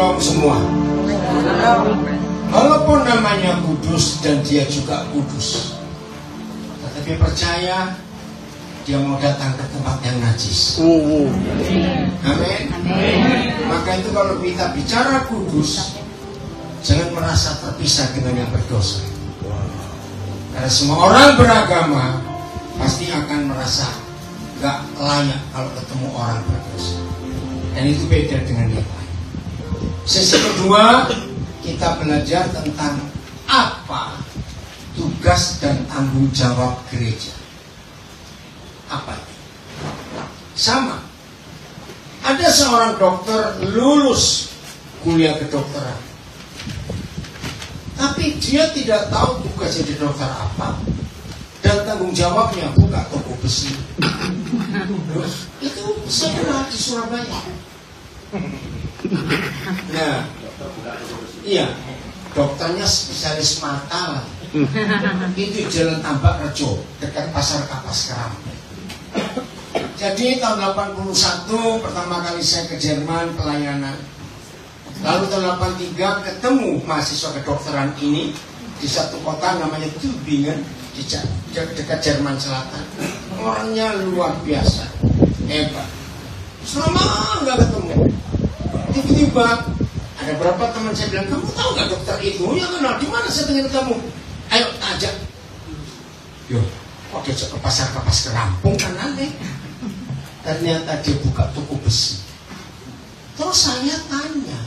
Shalom semua. Walaupun namanya kudus dan dia juga kudus, tetapi percaya dia mau datang ke tempat yang najis. Amin. Maka itu kalau kita bicara kudus, jangan merasa terpisah dengan yang berdosa. Karena semua orang beragama pasti akan merasa gak layak kalau ketemu orang berdosa. Dan itu beda dengan yang lain. Sesi kedua, kita belajar tentang apa tugas dan tanggung jawab gereja. Apa itu? Sama. Ada seorang dokter lulus kuliah kedokteran, tapi dia tidak tahu tugas jadi dokter apa dan tanggung jawabnya buka toko besi. Itu saya kenal di Surabaya. Nah, iya, dokternya spesialis mata lah. Itu Jalan Tambak Rejo, dekat Pasar Kapas Keramat. Jadi tahun 81 pertama kali saya ke Jerman pelayanan. Lalu tahun 83 ketemu mahasiswa kedokteran ini di satu kota namanya Tübingen di dekat Jerman Selatan. Orangnya luar biasa, hebat. Selama nggak ketemu, tiba-tiba ada beberapa teman saya bilang, kamu tahu nggak dokter itu? Ya kenal. Di mana saya dengan kamu? Ayo ajak. Yo, kok diajak ke pasar Kapas Kerampung kan aneh. Ternyata dia buka toko besi. Terus saya tanya,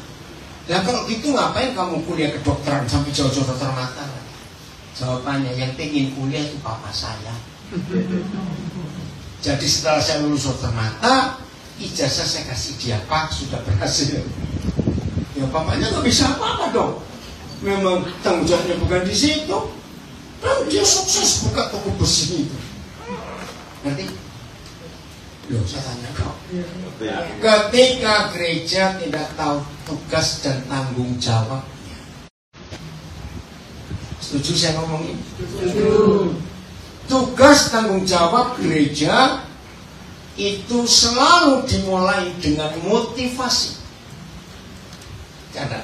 lah kalau gitu ngapain kamu kuliah kedokteran sampai jauh-jauh dokter mata? Jawabannya, yang pengen kuliah itu papa saya. Jadi setelah saya lulus dokter mata, ijazah saya kasih dia, Pak, sudah berhasil. Ya papanya nggak bisa apa-apa dong. Memang tanggung jawabnya bukan di situ. Dan dia sukses buka toko besi itu. Ngerti? Loh, saya tanya kau. Ketika gereja tidak tahu tugas dan tanggung jawabnya, setuju saya ngomong ini? Setuju. Tugas tanggung jawab gereja itu selalu dimulai dengan motivasi. Karena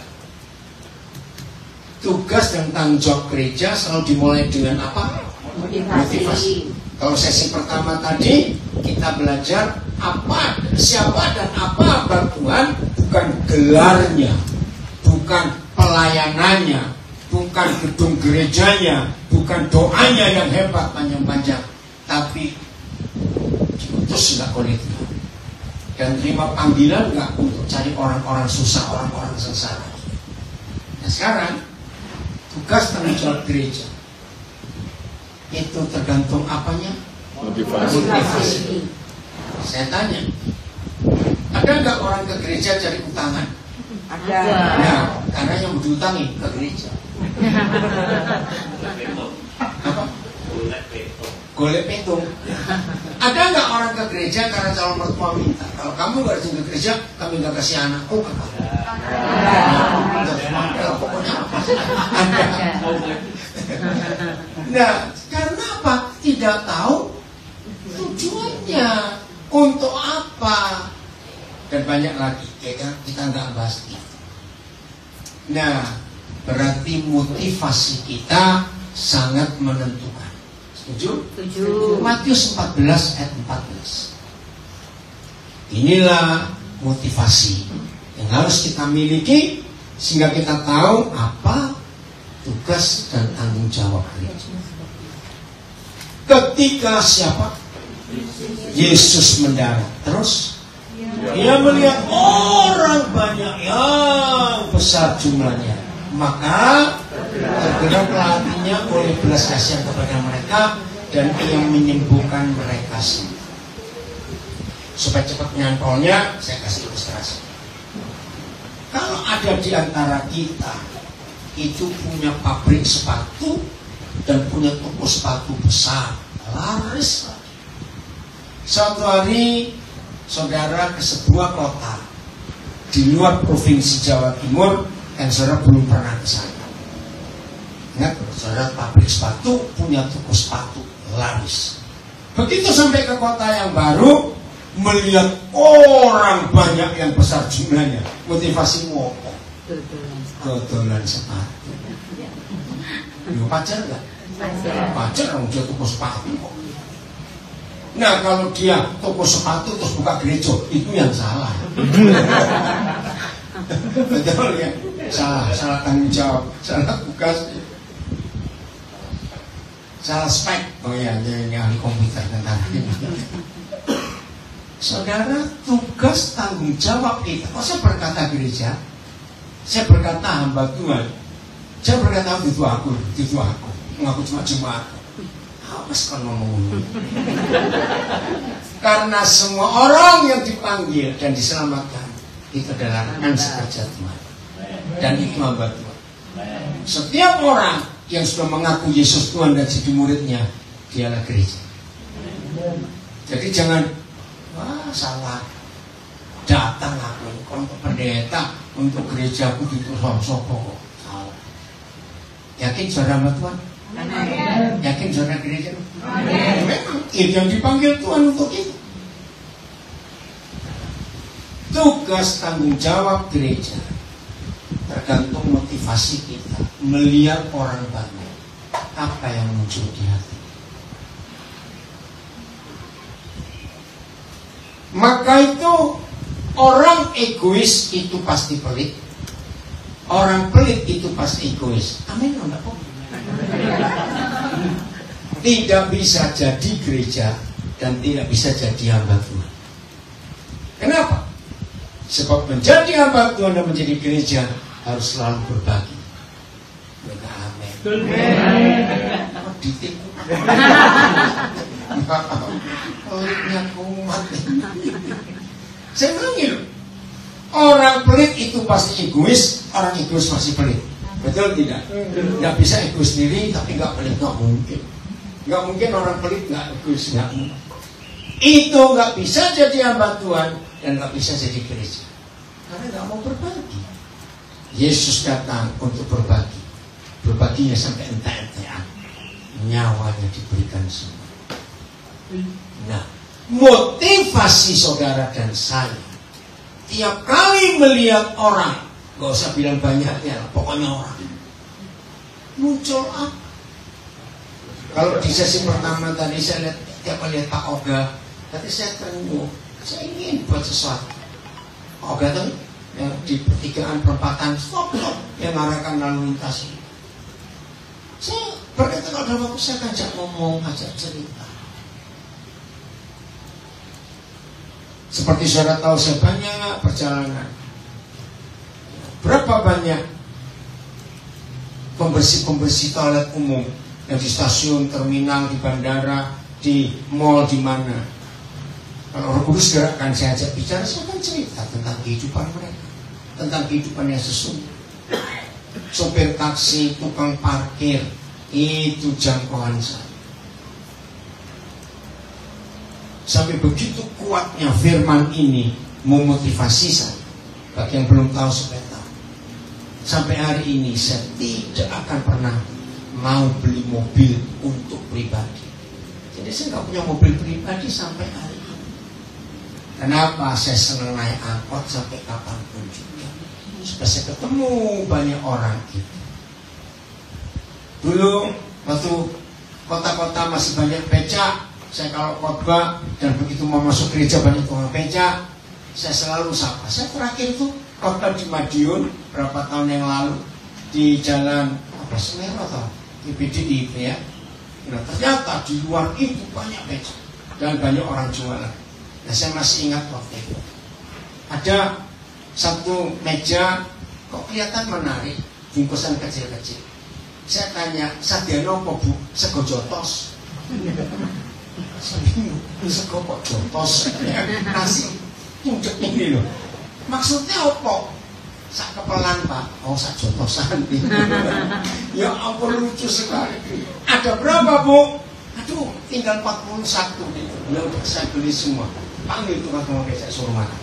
tugas dan tanggung jawab gereja selalu dimulai dengan apa? Motivasi. Kalau sesi pertama tadi kita belajar apa, siapa dan apa abad Tuhan, bukan gelarnya, bukan pelayanannya, bukan gedung gerejanya, bukan doanya yang hebat panjang-panjang, tapi diutus nggak oleh Tuhan dan terima panggilan nggak untuk cari orang-orang susah, orang-orang sengsara. Nah sekarang tugas tanggung jawab gereja itu tergantung apanya? Motivasi. Saya tanya, ada nggak orang ke gereja cari utangan? Ada. Nah, karena yang diutangi ke gereja. Apa? Golek petung. Ada nggak orang ke gereja karena calon mertua minta? Kalau kamu nggak datang ke gereja, kami nggak kasih anakku ke kamu. Pokoknya apa? Nah, karena apa? Tidak tahu tujuannya untuk apa, dan banyak lagi. Kita nggak bahas itu. Nah, berarti motivasi kita sangat menentukan. Setuju? Setuju. Matius 14 ayat 14. Inilah motivasi yang harus kita miliki sehingga kita tahu apa tugas dan tanggung jawab gereja. Ketika siapa? Yesus mendarat. Terus dia melihat orang banyak yang besar jumlahnya. Maka tergeraklah hatinya oleh belas kasihan kepada mereka dan ia menyembuhkan mereka semua. Supaya cepat nyantolnya, saya kasih ilustrasi. Kalau ada di antara kita itu punya pabrik sepatu dan punya toko sepatu besar, laris. Suatu hari saudara ke sebuah kota di luar provinsi Jawa Timur dan saudara belum pernah ke sana. Ingat, saudara pabrik sepatu punya toko sepatu laris. Begitu sampai ke kota yang baru, melihat orang banyak yang besar jumlahnya, motivasimu apa? Dodolan sepatu. Yo pacar nggak? Pacar orang dia toko sepatu kok. Nah kalau dia toko sepatu terus buka gereja, itu yang salah. Betul ya? Salah tanggung jawab, salah tugas, salah spek. Oh ya, ini ahli komputer tentang ini. Saudara, tugas tanggung jawab kita. Kok saya berkata gereja? Saya berkata hamba Tuhan. Saya berkata itu aku. Mengaku cuma jemaat. Apa sih kalau ngomong? Karena semua orang yang dipanggil dan diselamatkan itu adalah rekan sekerja Tuhan. Dan itu hamba Tuhan. Setiap orang yang sudah mengaku Yesus Tuhan dan jadi muridnya, dialah gereja. Jadi jangan salah datang aku untuk pendeta untuk gerejaku ditulis sopo salah. Yakin saudara sama Tuhan? Yakin saudara gereja? Memang itu yang dipanggil Tuhan untuk itu. Tugas tanggung jawab gereja tergantung motivasi kita melihat orang banyak, apa yang muncul di hati. Maka itu orang egois itu pasti pelit. Orang pelit itu pasti egois. Amin enggak kok? Tidak bisa jadi gereja dan tidak bisa jadi hamba Tuhan. Kenapa? Sebab menjadi hamba Tuhan dan menjadi gereja harus selalu berbagi. Amin. Oh, ditipu. Pelitnya kuat. Saya bilang gitu. Orang pelit itu pasti egois, orang egois pasti pelit. Betul tidak? Nggak bisa egois sendiri tapi nggak pelit, nggak mungkin. Nggak mungkin orang pelit nggak egois, nggak mungkin. Itu nggak bisa jadi hamba Tuhan dan nggak bisa jadi gereja karena nggak mau berbagi. Yesus datang untuk berbagi, berbaginya sampai entek-entekan, nyawanya diberikan semua. Nah, motivasi saudara dan saya tiap kali melihat orang, gak usah bilang banyaknya, pokoknya orang muncul apa? Kalau di sesi pertama tadi saya lihat tiap kali lihat Pak Oga, tadi saya terenyuh, saya ingin buat sesuatu. Pak Oga tuh yang di pertigaan perempatan stop yang mengarahkan lalu lintas. Saya berkata kalau ada waktu saya ajak ngomong, ajak cerita. Seperti saudara tahu saya banyak perjalanan. Berapa banyak pembersih toilet umum yang di stasiun, terminal, di bandara, di mall, di mana. Kalau Roh Kudus gerakkan saya ajak bicara, saya akan cerita tentang kehidupan mereka, tentang kehidupan yang sesungguhnya. Sopir taksi, tukang parkir, itu jangkauan saya. Sampai begitu kuatnya firman ini memotivasi saya. Bagi yang belum tahu supaya tahu. Sampai hari ini saya tidak akan pernah mau beli mobil untuk pribadi. Jadi saya nggak punya mobil pribadi sampai hari ini. Kenapa saya senang naik angkot sampai kapanpun juga? Supaya saya ketemu banyak orang gitu. Dulu waktu kota-kota masih banyak becak, saya kalau khotbah dan begitu mau masuk gereja banyak tukang becak, saya selalu sapa. Saya terakhir itu khotbah di Madiun berapa tahun yang lalu di jalan apa Semeru atau di PDI itu ya. Nah, ternyata di luar itu banyak becak dan banyak orang jualan. Nah, saya masih ingat waktu itu ada satu meja kok kelihatan menarik, bungkusan kecil-kecil. Saya tanya, Sadiano apa bu? Sego jotos. Sego kok jotos? Nasi pucuk ini loh. Maksudnya apa? Sak kepelan pak. Oh sak jotosan. Ya ampun lucu sekali. Ada berapa bu? Aduh tinggal 41 gitu. Ya udah saya beli semua. Panggil tukang becak suruh makan.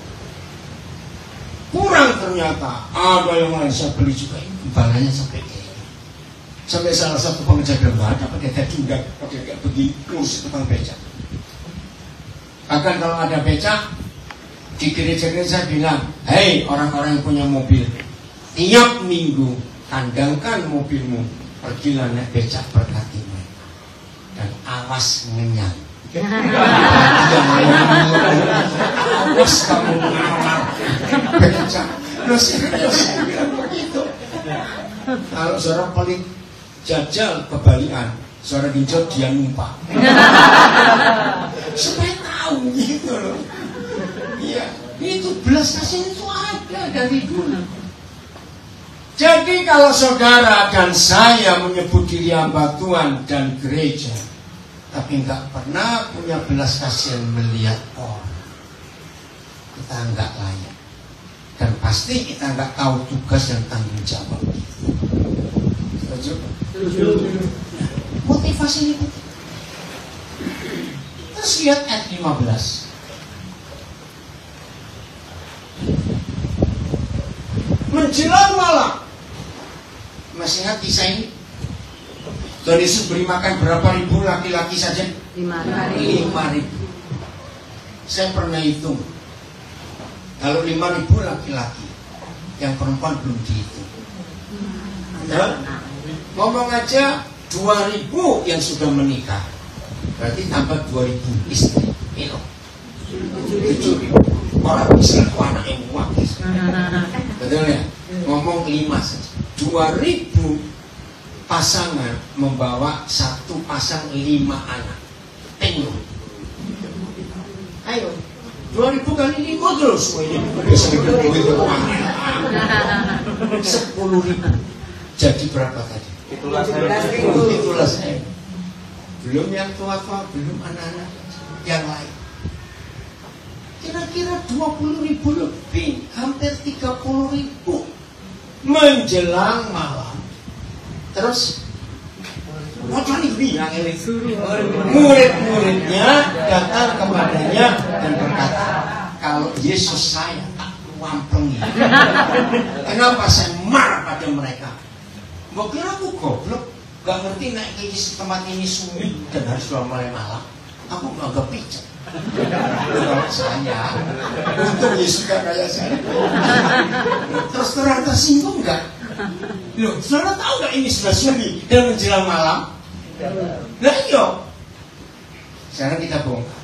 Kurang ternyata. Ada yang lain saya beli juga. Imbalannya sampai sampai salah satu pengejar bilang, nggak ada pakai tadi, nggak pakai kayak begitu si tukang becak. Bahkan kalau ada becak di gereja-gereja bilang, hei orang-orang yang punya mobil, tiap minggu kandangkan mobilmu, pergilah naik becak berkati mereka, dan awas ngenyang. Awas kamu ngenyang becak. Saya bilang begitu. Kalau seorang pelit jajal kebalikan, seorang ginjot dia numpang. Supaya tahu gitu loh. Iya, itu belas kasihan itu ada dari dulu. Jadi kalau saudara dan saya menyebut diri hamba Tuhan dan gereja, tapi nggak pernah punya belas kasihan melihat orang, kita nggak layak. Dan pasti kita nggak tahu tugas dan tanggung jawab. Setuju? Motivasi ini. Terus lihat ayat 15. Menjelang malam. Masih ingat kisah ini? Tuhan Yesus beri makan berapa ribu laki-laki saja? 5.000. Saya pernah hitung. Kalau 5.000 laki-laki, yang perempuan belum dihitung. Ya? Ngomong aja 2.000 yang sudah menikah, berarti tambah 2.000 istri. Itu 7.000 orang istri anak yang muak. Betul ya? Ngomong 5 saja. 2.000 pasangan membawa satu pasang 5 anak. Ayo. 2.000 kali 5 terus bisa bikin duit uang 10.000. Jadi berapa tadi? Itulah saya. Belum yang tua-tua, belum anak-anak yang lain. Kira-kira 20.000 lebih, hampir 30.000 menjelang malam. Terus murid-muridnya datang kepadanya dan berkata, kalau Yesus saya tak wamplengi. Kenapa saya marah pada mereka? Mbak kira aku goblok, gak ngerti naik ke tempat ini sunyi dan harus keluar malam. Aku agak pijak. Kalau saya, untuk Yesus gak kayak saya. Terus terang tersinggung gak? Loh, saudara tahu gak ini sudah sunyi dan menjelang malam? Nah iya. Sekarang kita bongkar.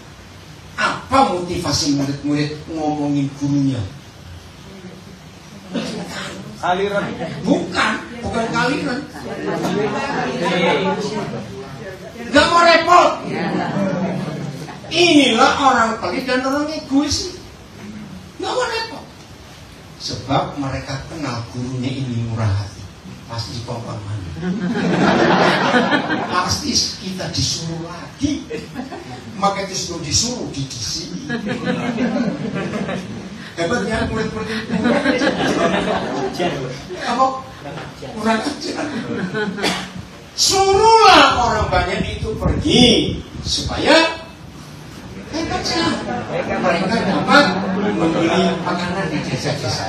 Apa motivasi murid-murid ngomongin gurunya? Aliran. Bukan kaliran. Gak mau repot. Inilah orang pelit dan orang egois. Gak mau repot. Sebab mereka kenal gurunya ini murah hati. Pasti kompon mana. Pasti kita disuruh lagi. Maka itu sebelum disuruh di sini. Hebatnya murid-murid itu. Apa? Kurang ajar. Suruhlah orang banyak itu pergi supaya mereka dapat membeli makanan di desa-desa.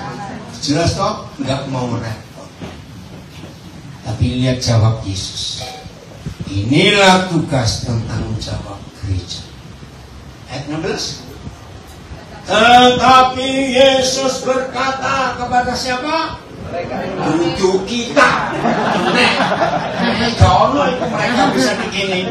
Jelas toh, nggak mau repot. Tapi lihat jawab Yesus. Inilah tugas dan tanggung jawab gereja. Ayat 16. Tetapi Yesus berkata kepada siapa? Untuk kita. Kalau mereka bisa begini.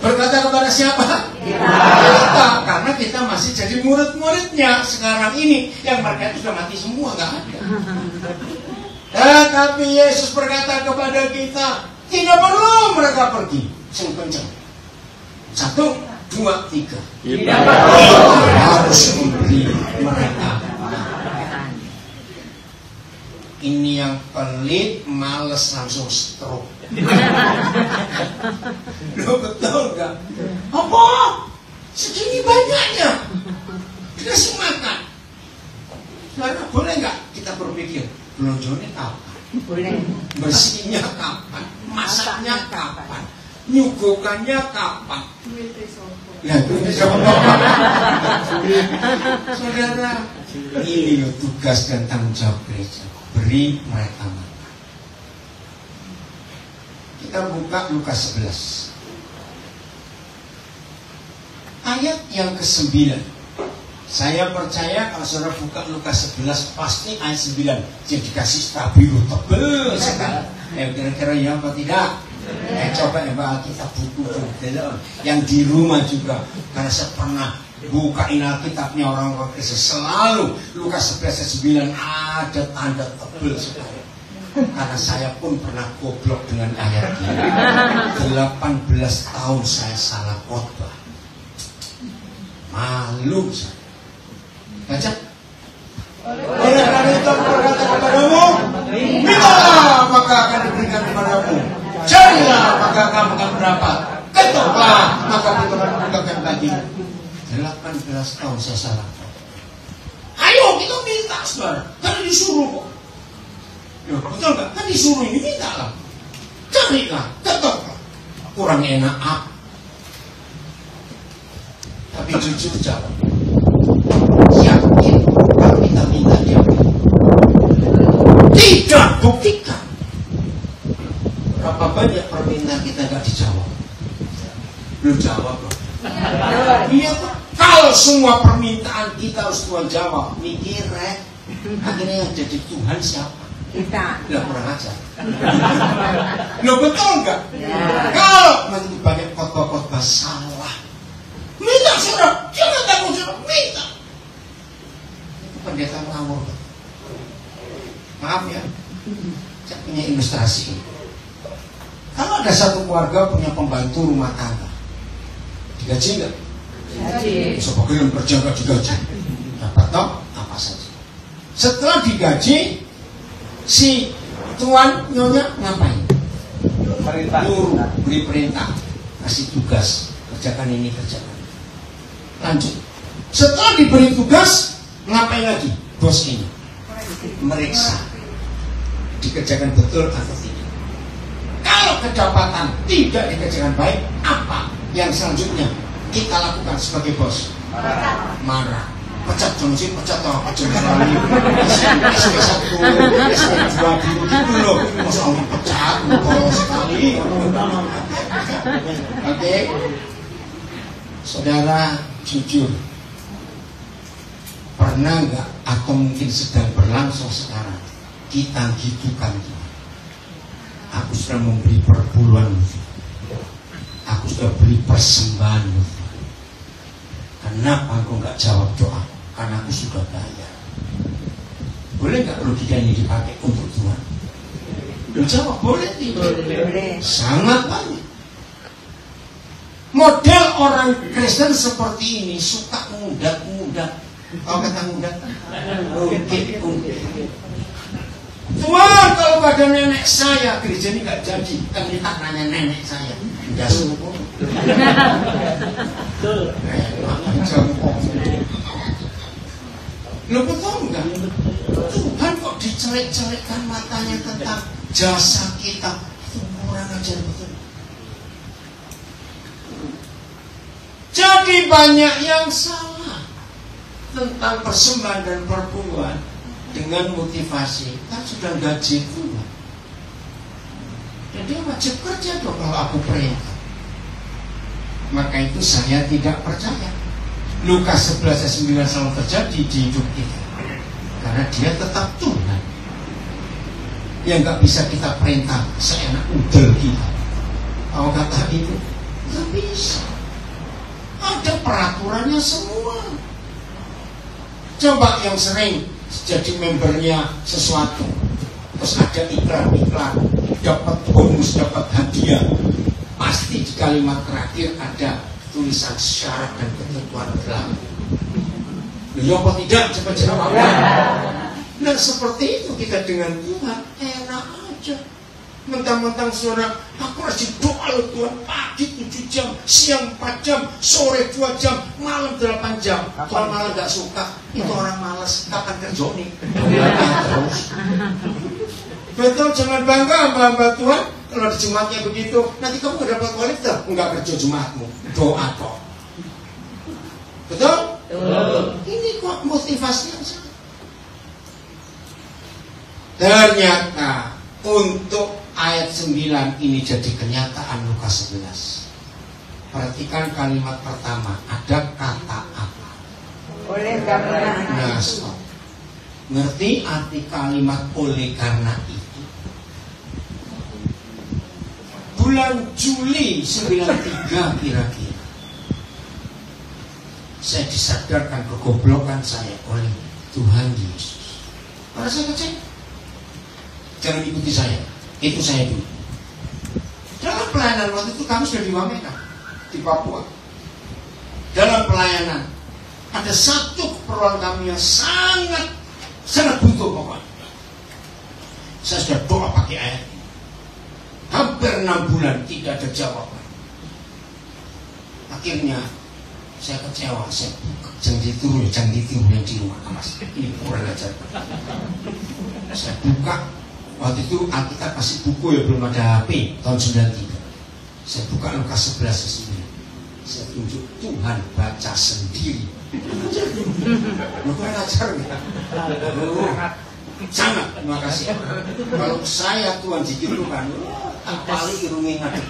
Berkata kepada siapa? Kita. Karena kita masih jadi murid-muridnya sekarang ini. Yang mereka itu sudah mati semua, nggak ada. Tetapi Yesus berkata kepada kita, tidak perlu mereka pergi. Sing kencang. 1, 2, 3. Kita harus memberi mereka. Ini yang pelit, males langsung stroke. Lo betul gak? Apa? Segini banyaknya dikasih makan. Karena boleh gak kita berpikir belonjonya kapan? Boleh. Bersihnya kapan? Masaknya kapan? Nyuguhkannya kapan? Ya itu saudara, ini tugas dan tanggung jawab gereja. Beri mereka makan. Kita buka Lukas 11. ayat yang ke-9. Saya percaya kalau saudara buka Lukas 11 pasti ayat 9. Jadi dikasih stabilo tebel sekali. Kira-kira ya apa tidak? Coba Alkitab buku yang di rumah juga, karena saya pernah bukain Alkitabnya orang-orang Kristen, selalu Lukas 11 ayat 9 ada tanda tebel sekali. Karena saya pun pernah goblok dengan ayat ini. 18 tahun saya salah khotbah. Malu saya. Baca. Oleh karena itu aku berkata kepadamu, mintalah maka akan diberikan kepadamu, carilah maka kamu akan mendapat, ketoklah maka pintu akan dibukakan bagi. 18 tahun saya salah. Ayo kita minta saudara, karena disuruh kok. Ya, betul nggak? Kan disuruh ini minta lah, carilah, ketoklah. Kurang enak apa? Tapi jujur jawab. Yakin kalau kita minta dia tidak buktikan. Berapa banyak permintaan kita nggak dijawab? Belum jawab loh. Iya Pak. Kalau semua permintaan kita harus Tuhan jawab, mikir akhirnya yang jadi Tuhan siapa? Kita. Nggak kurang ajar. Lo betul nggak? Kalau nanti banyak khotbah-khotbah salah, minta saudara, jangan takut saudara, minta. Pendeta ngawur. Maaf ya, saya punya ilustrasi. Kalau ada satu keluarga punya pembantu rumah tangga, digaji nggak? Digaji. Sebagian kerja nggak digaji, dapat toh apa saja. Setelah digaji, si tuan nyonya ngapain? Nyuruh, beri perintah, kasih tugas, kerjakan ini, kerjakan. Lanjut. Setelah diberi tugas, ngapain lagi? Bos ini meriksa dikerjakan betul atau tidak. Kalau kedapatan tidak dikerjakan baik, apa yang selanjutnya kita lakukan sebagai bos? Marah. Pecat Johnson, pecat atau pecat lagi. SP1, SP2 gitu loh. Masa orang pecat, kalau sekali. Oke. Saudara jujur, pernah nggak atau mungkin sedang berlangsung sekarang kita gitukan Tuhan? Aku sudah memberi perpuluhan, aku sudah beri persembahan. Kenapa aku nggak jawab doa? Karena aku sudah bayar. Boleh nggak logika ini dipakai untuk Tuhan? Jawab boleh tidak? Sangat banyak. Model orang Kristen seperti ini suka ngudat-ngudat. Tahu kata ngudat? Ungkit. Tuhan, kalau pada nenek saya gereja ini nggak jadi, kan kita nanya nenek saya. Enggak suruh. Lo betul enggak? Tuhan kok dicelik-celikkan matanya tentang jasa kita? Itu kurang ajar betul. Jadi banyak yang salah tentang persembahan dan perpuluhan dengan motivasi kan sudah gaji Tuhan. Jadi wajib kerja dong kalau aku perintah. Maka itu saya tidak percaya. Lukas 11 ayat 9 selalu terjadi di hidup kita. Karena dia tetap Tuhan. Yang gak bisa kita perintah seenak udel kita. Tahu kata itu? Gak bisa. Ada peraturannya semua. Coba yang sering jadi membernya sesuatu, terus ada iklan, dapat bonus, dapat hadiah, pasti di kalimat terakhir ada tulisan syarat dan ketentuan berlaku. Ya apa tidak? Coba jawab. Nah seperti itu kita dengan Tuhan, enak aja. Mentang-mentang saudara, aku rajin doa loh Tuhan, pagi 7 jam, siang 4 jam, sore 2 jam, malam 8 jam. Kalau malah gak suka, itu orang malas. Kapan kerja nih? Terus. Betul, jangan bangga hamba Tuhan. Kalau di Jumatnya begitu, nanti kamu gak dapat wanita, enggak kerja Jumatmu. Doa kok. Betul? Ini kok motivasinya salah. Ternyata untuk ayat 9 ini jadi kenyataan Lukas 11. Perhatikan kalimat pertama, ada kata apa? Oleh karena. Nah, stop. Ngerti arti kalimat oleh karena itu? Bulan Juli 93 kira-kira, saya disadarkan kegoblokan saya oleh Tuhan Yesus. Pada saya kecil, jangan ikuti saya, itu saya dulu. Dalam pelayanan waktu itu kami sudah di Wamena, di Papua. Dalam pelayanan ada satu keperluan kami yang sangat butuh pokoknya. Saya sudah doa pakai ayat ini. Hampir 6 bulan tidak ada jawaban. Akhirnya saya kecewa, saya buka, jangan ditiru yang di rumah, Mas. Ini kurang ajar. Saya buka, waktu itu Alkitab kasih buku ya, belum ada HP, tahun 93. Saya buka Lukas 11 sendiri. Saya tunjuk, Tuhan baca sendiri. Lu kurang ajar nggak? Sangat, terima kasih. Kalau saya Tuhan gitu kan, apalagi irungnya ngadep.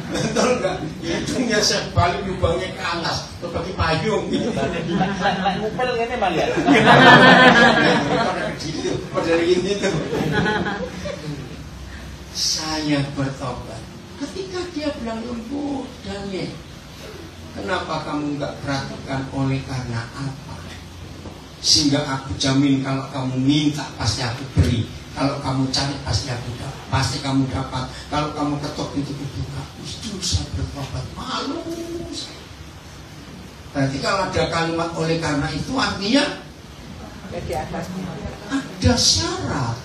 Betul nggak? Hidungnya saya balik lubangnya ke atas, seperti payung gitu. Ngupel ini malah. Pada ini tuh. Saya bertobat. Ketika dia bilang lembut, Daniel, kenapa kamu nggak perhatikan oleh karena apa? Sehingga aku jamin kalau kamu minta pasti aku beri. Kalau kamu cari pasti aku dapat. Pasti kamu dapat. Kalau kamu ketok pintu buka. Justru saya bertobat, malu. Berarti kalau ada kalimat oleh karena itu artinya ada syarat.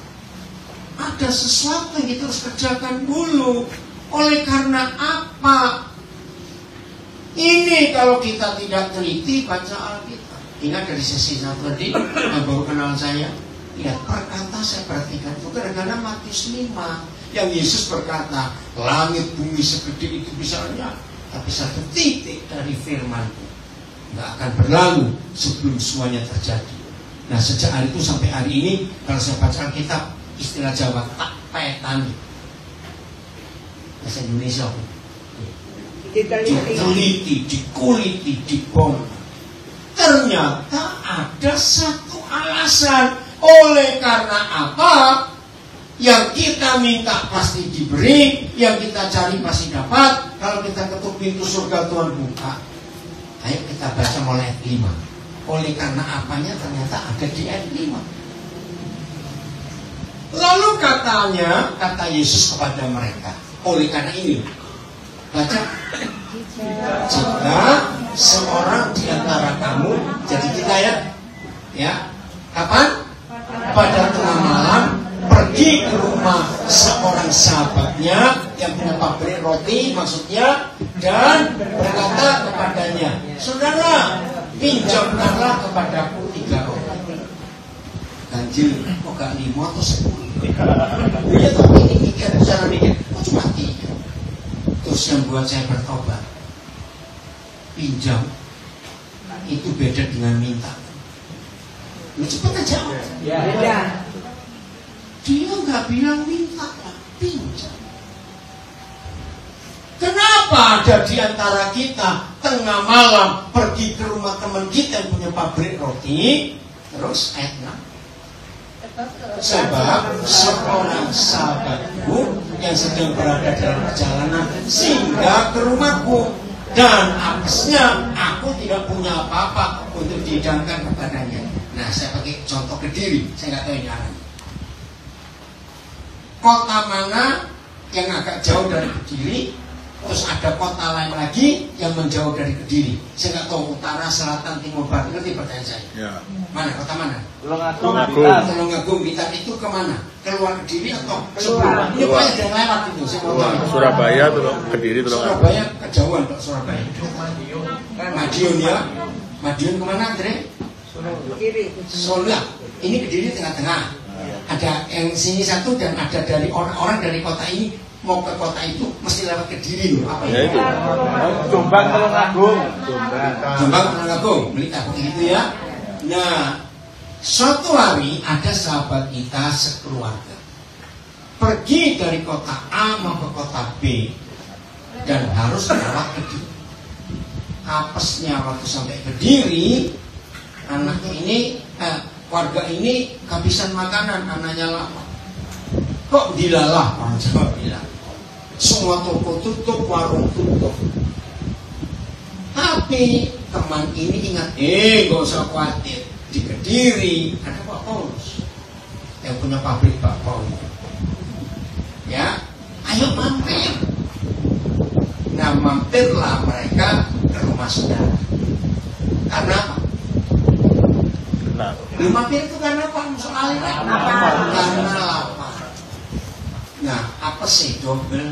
Ada sesuatu yang kita harus kerjakan dulu. Oleh karena apa? Ini kalau kita tidak teliti baca Alkitab. Ingat dari sesi satu tadi yang baru kenal saya. Lihat perkata saya perhatikan itu kadang-kadang Matius 5 yang Yesus berkata, langit bumi segede itu misalnya, tapi satu titik dari firman-Ku nggak akan berlalu sebelum semuanya terjadi. Nah sejak hari itu sampai hari ini kalau saya baca Alkitab, istilah Jawa tak petani, bahasa Indonesia diteliti, dikuliti, dibongkar. Ternyata ada satu alasan. Oleh karena apa? Yang kita minta pasti diberi, yang kita cari pasti dapat. Kalau kita ketuk pintu surga Tuhan buka. Ayo kita baca mulai ayat 5. Oleh karena apanya ternyata ada di ayat 5. Lalu kata Yesus kepada mereka, oleh karena ini, baca. Jika seorang di antara kamu, jadi kita ya, kapan? Pada tengah malam pergi ke rumah seorang sahabatnya yang punya pabrik roti maksudnya, dan berkata kepadanya, saudara, pinjamkanlah kepadaku 3 roti. Ganjil, kok gak 5 atau 10? Iya, tapi ini mikir, cara mikir, kok cuma 3? Terus yang buat saya bertobat, pinjam itu beda dengan minta. Lu cepet aja. Ya. Dia nggak bilang minta, pinjam. Kenapa ada di antara kita tengah malam pergi ke rumah teman kita yang punya pabrik roti? Terus ayat 6. Sebab seorang sahabatku yang sedang berada dalam perjalanan singgah ke rumahku, dan apesnya aku tidak punya apa-apa untuk dihidangkan kepadanya. Nah, saya pakai contoh Kediri, saya nggak tahu ini arahnya. Kota mana yang agak jauh dari Kediri, terus ada kota lain lagi yang menjauh dari Kediri. Saya nggak tahu utara, selatan, timur, barat. Ngerti pertanyaan saya? Ya. Mana? Kota mana? Tulungagung. Blitar itu kemana? Keluar Kediri atau keluar? Ini banyak yang lewat itu. Surabaya, Kediri, Surabaya kejauhan, Pak. Surabaya. Madiun ya. Madiun kemana, Andre? Kiri. Solo. Ini Kediri tengah-tengah. Ada yang sini satu dan ada dari orang-orang dari kota ini mau ke kota itu mesti lewat Kediri loh. Apa ya itu? Jombang Tulungagung. Jombang Tulungagung. Blitar begitu ya. Nah, suatu hari ada sahabat kita sekeluarga pergi dari kota A mau ke kota B. dan harus merawat Kediri. Apesnya waktu sampai Kediri, anaknya ini, warga ini kehabisan makanan, anaknya lapar. Kok dilalah, orang Jawa bilang. Semua toko tutup, warung tutup. Tapi teman ini ingat, gak usah khawatir. Di Kediri ada Pak Paulus yang punya pabrik bakpao. Ya, ayo mampir. Nah, mampirlah mereka ke rumah saudara. Karena apa? Mampir itu karena apa? Soalnya karena lapar. Nah, apa sih double?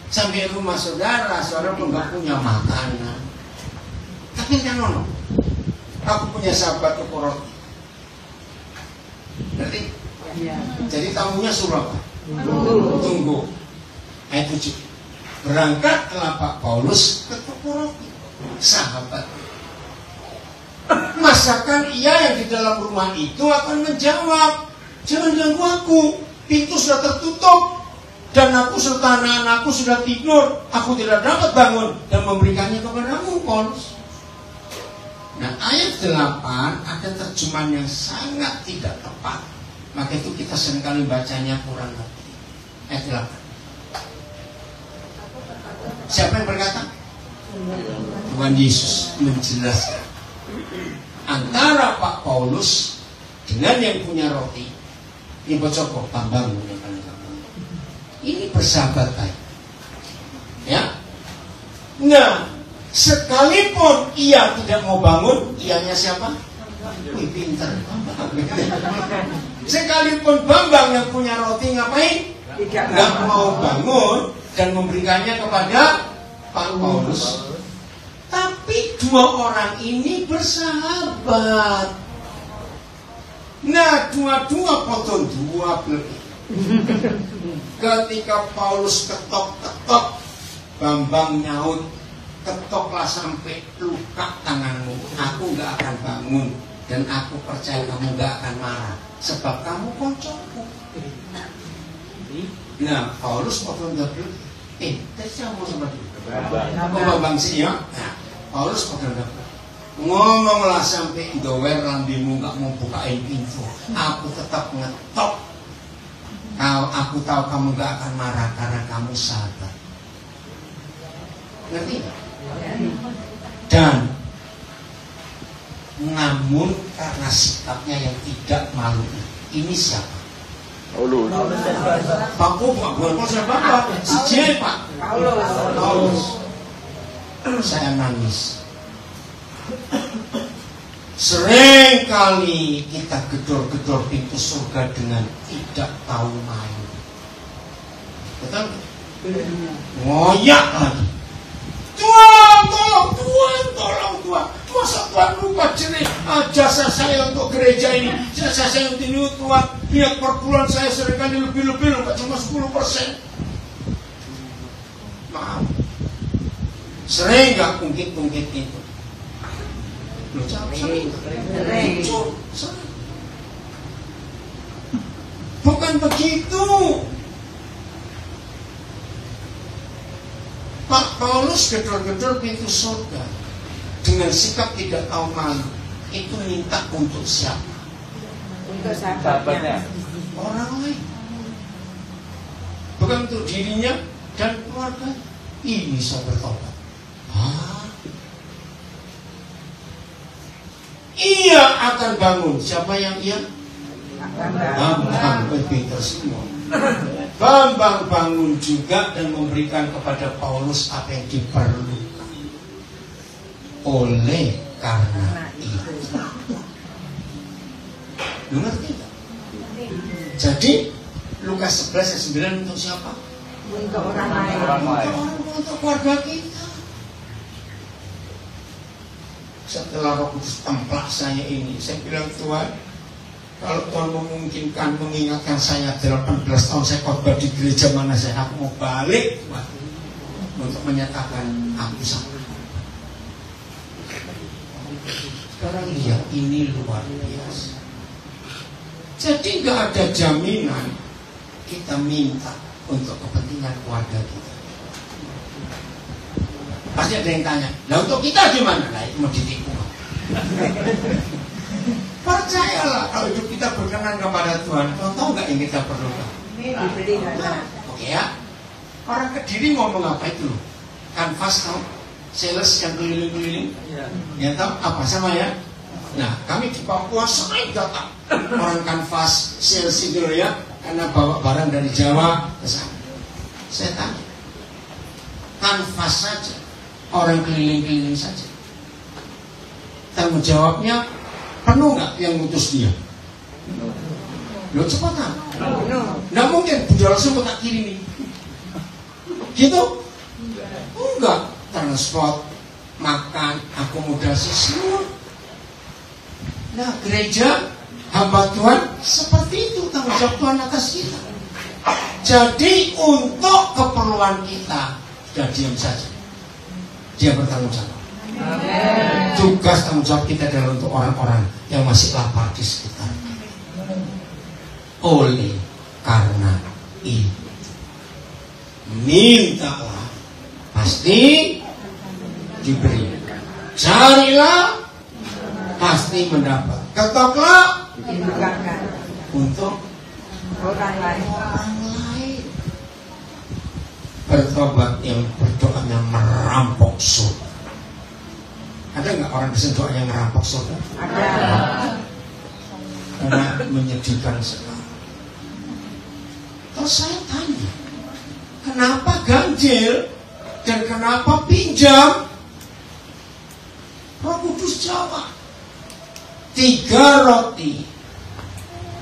Sampai rumah saudara pun nggak punya makanan. Tapi kan nono, aku punya sahabat toko roti. Berarti, jadi tamunya suruh apa? Tunggu. Ayat 7. Berangkatlah Pak Paulus ke toko roti. Sahabat. Masakan ia yang di dalam rumah itu akan menjawab, jangan ganggu aku. Pintu sudah tertutup dan aku serta anak-anakku sudah tidur. Aku tidak dapat bangun dan memberikannya kepadamu, Paulus. Nah, ayat 8 ada terjemahan yang sangat tidak tepat. Maka itu kita seringkali bacanya kurang ngerti. Ayat 8. Siapa yang berkata? Tuhan Yesus menjelaskan. Antara Pak Paulus dengan yang punya roti, ini bocok tambang, ini bersahabat baik. Ya. Nah, sekalipun ia tidak mau bangun, ianya siapa? Wih, pintar. Sekalipun Bambang yang punya roti ngapain? Tidak mau bangun dan memberikannya kepada Pak Paulus. Tapi dua orang ini bersahabat. Nah, dua-dua potong dua beli. Ketika Paulus ketok-ketok, Bambang nyaut, ketoklah sampai luka tanganmu. Aku gak akan bangun dan aku percaya kamu gak akan marah sebab kamu koncoku. Nah, Paulus potong dua beli. Tadi siapa sama dia? Bambang sih ya. Nah, Paulus potong dua beli. Ngomonglah sampai dower lambimu gak mau bukain pintu. Aku tetap ngetok. Aku tahu kamu gak akan marah karena kamu sabar. Ngerti? Dan namun karena sikapnya yang tidak malu. Ini siapa? Paulus. Pak bukan siapa? Si J, Pak. Paulus. Saya nangis. Sering kali kita gedor-gedor pintu surga dengan tidak tahu malu. Betul? Ngoyak lagi. Tuhan tolong, masa Tuhan lupa jenis jasa saya untuk gereja ini, jasa saya untuk ini, Tuhan. Lihat per bulan saya seringkali lebih-lebih, bukan cuma 10%. Maaf. Sering gak ungkit-ungkit itu? Sering. Bukan begitu. Pak Paulus gedor-gedor pintu surga dengan sikap tidak tahu malu. Itu minta untuk siapa? Untuk sahabatnya. Orang lain. Bukan untuk dirinya dan keluarga. Ini bisa bertobat. Ia akan bangun. Siapa yang ia? Bambang. Pintar semua. Bambang bangun juga dan memberikan kepada Paulus apa yang diperlukan. Oleh karena itu. Lu ngerti gak? Jadi Lukas 11 ayat 9 untuk siapa? Untuk orang lain. Untuk keluarga kita. Setelah Roh Kudus templak saya ini, saya bilang, Tuhan, kalau Tuhan memungkinkan mengingatkan saya 18 tahun saya khotbah di gereja mana aku mau balik, Tuhan, untuk menyatakan aku salah. Sekarang lihat, ini luar biasa. Jadi gak ada jaminan kita minta untuk kepentingan keluarga kita. Pasti ada yang tanya, lah untuk kita gimana? Nah itu mau ditipu. Percayalah kalau hidup kita berkenan kepada Tuhan. Kau tahu nggak yang kita perlukan? Oke ya. Orang Kediri ngomong apa itu loh? Kanvas tahu? Sales yang keliling-keliling. Ya tahu apa sama ya? Nah kami di Papua sering datang orang kanvas sales itu ya, karena bawa barang dari Jawa ke sana. Saya tanya, kanvas saja, orang keliling-keliling saja, tanggung jawabnya penuh nggak yang ngutus dia? Lo cepetan. Nggak mungkin udah langsung tak kirim nih. Gitu? Enggak. Transport, makan, akomodasi semua. Nah gereja hamba Tuhan seperti itu, tanggung jawab Tuhan atas kita. Jadi untuk keperluan kita sudah diam saja. Dia bertanggung jawab. Tugas tanggung jawab kita adalah untuk orang-orang yang masih lapar di sekitar. Oleh karena itu, mintalah pasti diberi. Carilah pasti mendapat. Ketoklah untuk orang lain. Bertobat yang berdoanya merampok surga. Ada nggak orang Kristen doanya merampok surga? Ada. Karena menyedihkan sekali. Terus saya tanya, kenapa ganjil dan kenapa pinjam? Roh Kudus jawab, 3 roti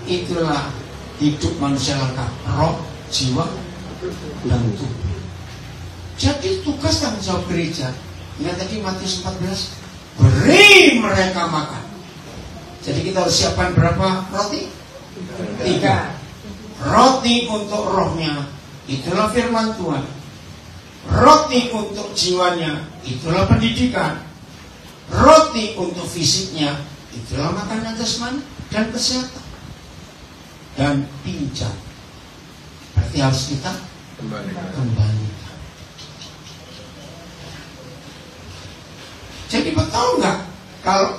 itulah hidup manusia lengkap, roh, jiwa, dan tubuh. Jadi tugas tanggung jawab gereja, ingat tadi Matius 14, beri mereka makan. Jadi kita harus siapkan berapa roti? 3 roti untuk rohnya, itulah firman Tuhan. Roti untuk jiwanya, itulah pendidikan. Roti untuk fisiknya, itulah makanan jasmani dan kesehatan. Dan pinjam, berarti harus kita kembalikan. Jadi betul nggak kalau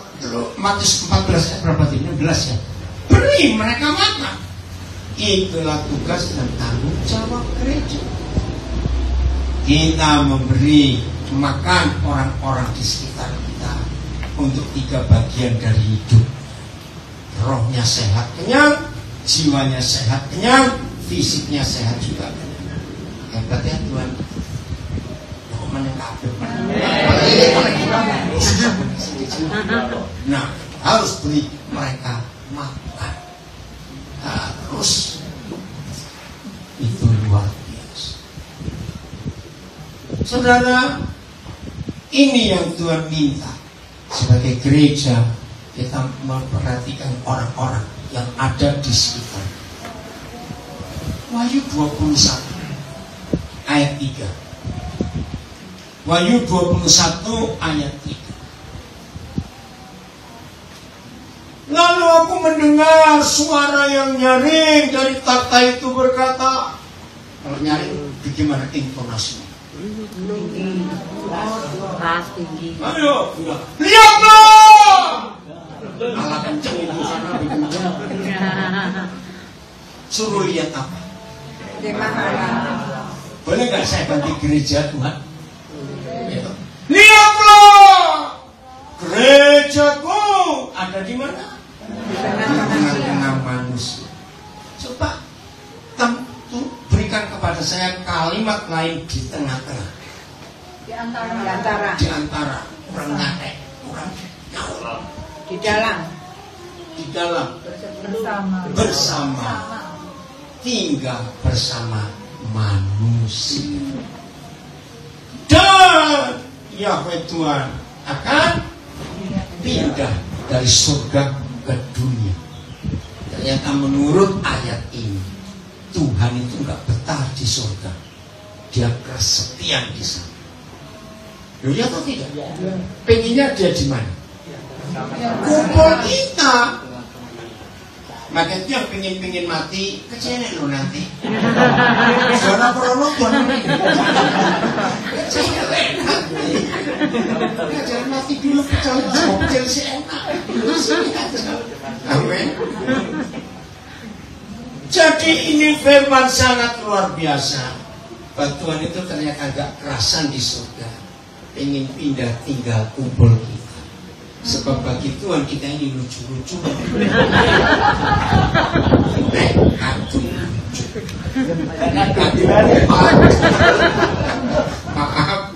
Matius 14 berapa tadi? 16 ya. Beri mereka makan. Itulah tugas dan tanggung jawab gereja. Kita memberi makan orang-orang di sekitar kita untuk 3 bagian dari hidup. Rohnya sehat kenyang, jiwanya sehat kenyang, fisiknya sehat juga kenyang. Hebat ya Tuhan. Nah, harus beri mereka makan. Harus. Itu luar biasa. Saudara, ini yang Tuhan minta. Sebagai gereja, kita memperhatikan orang-orang yang ada di sekitar. Wahyu 21 ayat 3. Wahyu 21 ayat 3. Lalu aku mendengar suara yang nyaring dari takhta itu berkata, kalau nyaring bagaimana intonasinya? Tinggi. Ayo, lihatlah! Malah kenceng itu sana begitu. Suruh lihat apa? Boleh nggak saya ganti gereja Tuhan? Lihatlah, gerejaku ada di mana? Di tengah-tengah manusia. Coba berikan kepada saya kalimat lain di tengah-tengah. Di antara kurang nyate, kurang nyaul. Di dalam bersama tinggal bersama manusia. Dan Yahweh Tuhan akan pindah dari surga ke dunia. Ternyata menurut ayat ini, Tuhan itu nggak betah di surga, dia kesepian di sana. Loh ya atau tidak? Pengennya dia di mana? Kumpul kita. Maka itu yang pengen mati kecilin lo nanti. Saudara Prono Tuhan kecilin nanti. Ya, jangan mati dulu pecel si enak. Amin. Jadi ini firman sangat luar biasa. Batuan itu ternyata agak kerasan di surga, ingin pindah tinggal kumpul kita. Sebab bagi Tuhan kita ini lucu-lucu. Maaf,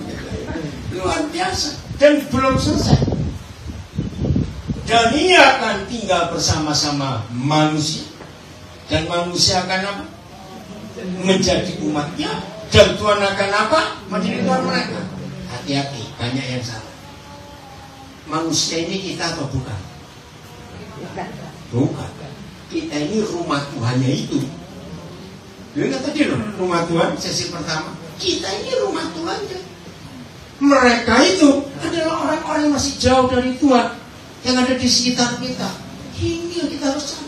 luar biasa. Dan belum selesai. Dan ia akan tinggal bersama-sama manusia. Dan manusia akan apa? Menjadi umatnya. Dan Tuhan akan apa? Menjadi Tuhan mereka. Hati-hati, banyak yang salah. Manusia ini kita atau bukan? Bukan. Kita ini rumah Tuhannya itu. Dengar tadi loh, rumah Tuhan sesi pertama. Kita ini rumah Tuhannya. Mereka itu adalah orang-orang yang masih jauh dari Tuhan, yang ada di sekitar kita. Ini yang kita harus cari.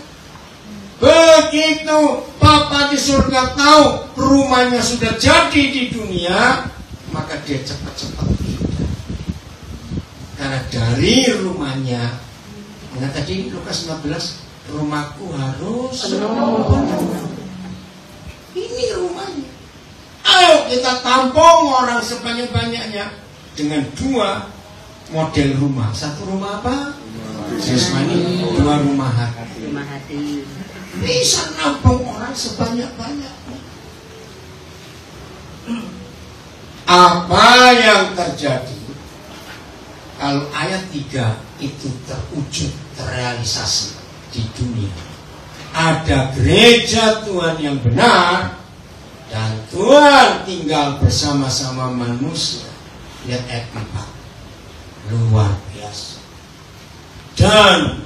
Begitu Papa di surga tahu rumahnya sudah jadi di dunia, maka dia cepat-cepat pindah. Karena dari rumahnya, ingat tadi Lukas 15, rumahku harus penuh. Ini rumahnya. Ayo kita tampung orang sebanyak-banyaknya dengan dua model rumah. Satu rumah apa? Jasmani, dua rumah hati. Bisa nampung orang sebanyak-banyaknya. Apa yang terjadi kalau ayat 3 itu terwujud, terrealisasi di dunia? Ada gereja Tuhan yang benar dan Tuhan tinggal bersama-sama manusia. Lihat ayat 4, luar biasa. Dan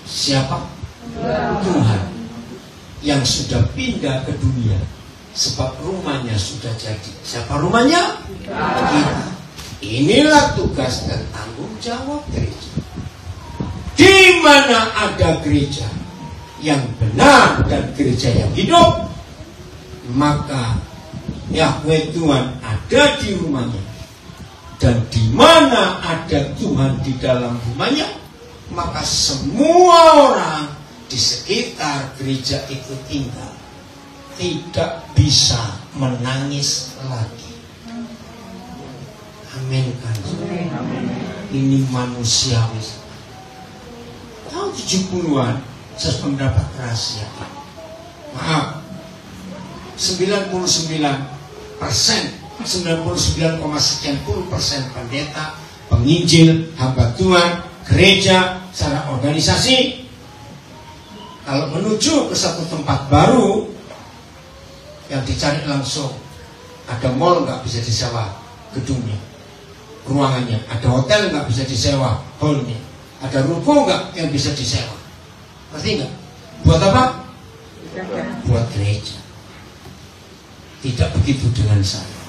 siapa? Tuhan yang sudah pindah ke dunia, sebab rumahnya sudah jadi. Siapa rumahnya? Kita. Inilah tugas dan tanggung jawab gereja. Di mana ada gereja yang benar dan gereja yang hidup, maka Yahweh Tuhan ada di rumahnya. Dan di mana ada Tuhan di dalam rumahnya, maka semua orang di sekitar gereja itu tinggal tidak bisa menangis lagi. Amin kan? Ini manusiawi. Tahun 70-an saya mendapat rahasia. Maaf, 99,9% pendeta, penginjil, hamba Tuhan, gereja, secara organisasi, kalau menuju ke satu tempat baru yang dicari langsung, ada mall nggak bisa disewa gedungnya, ruangannya, ada hotel nggak bisa disewa hallnya, ada ruko nggak yang bisa disewa. Ngerti nggak? Buat apa? Buat gereja. Tidak begitu dengan saya.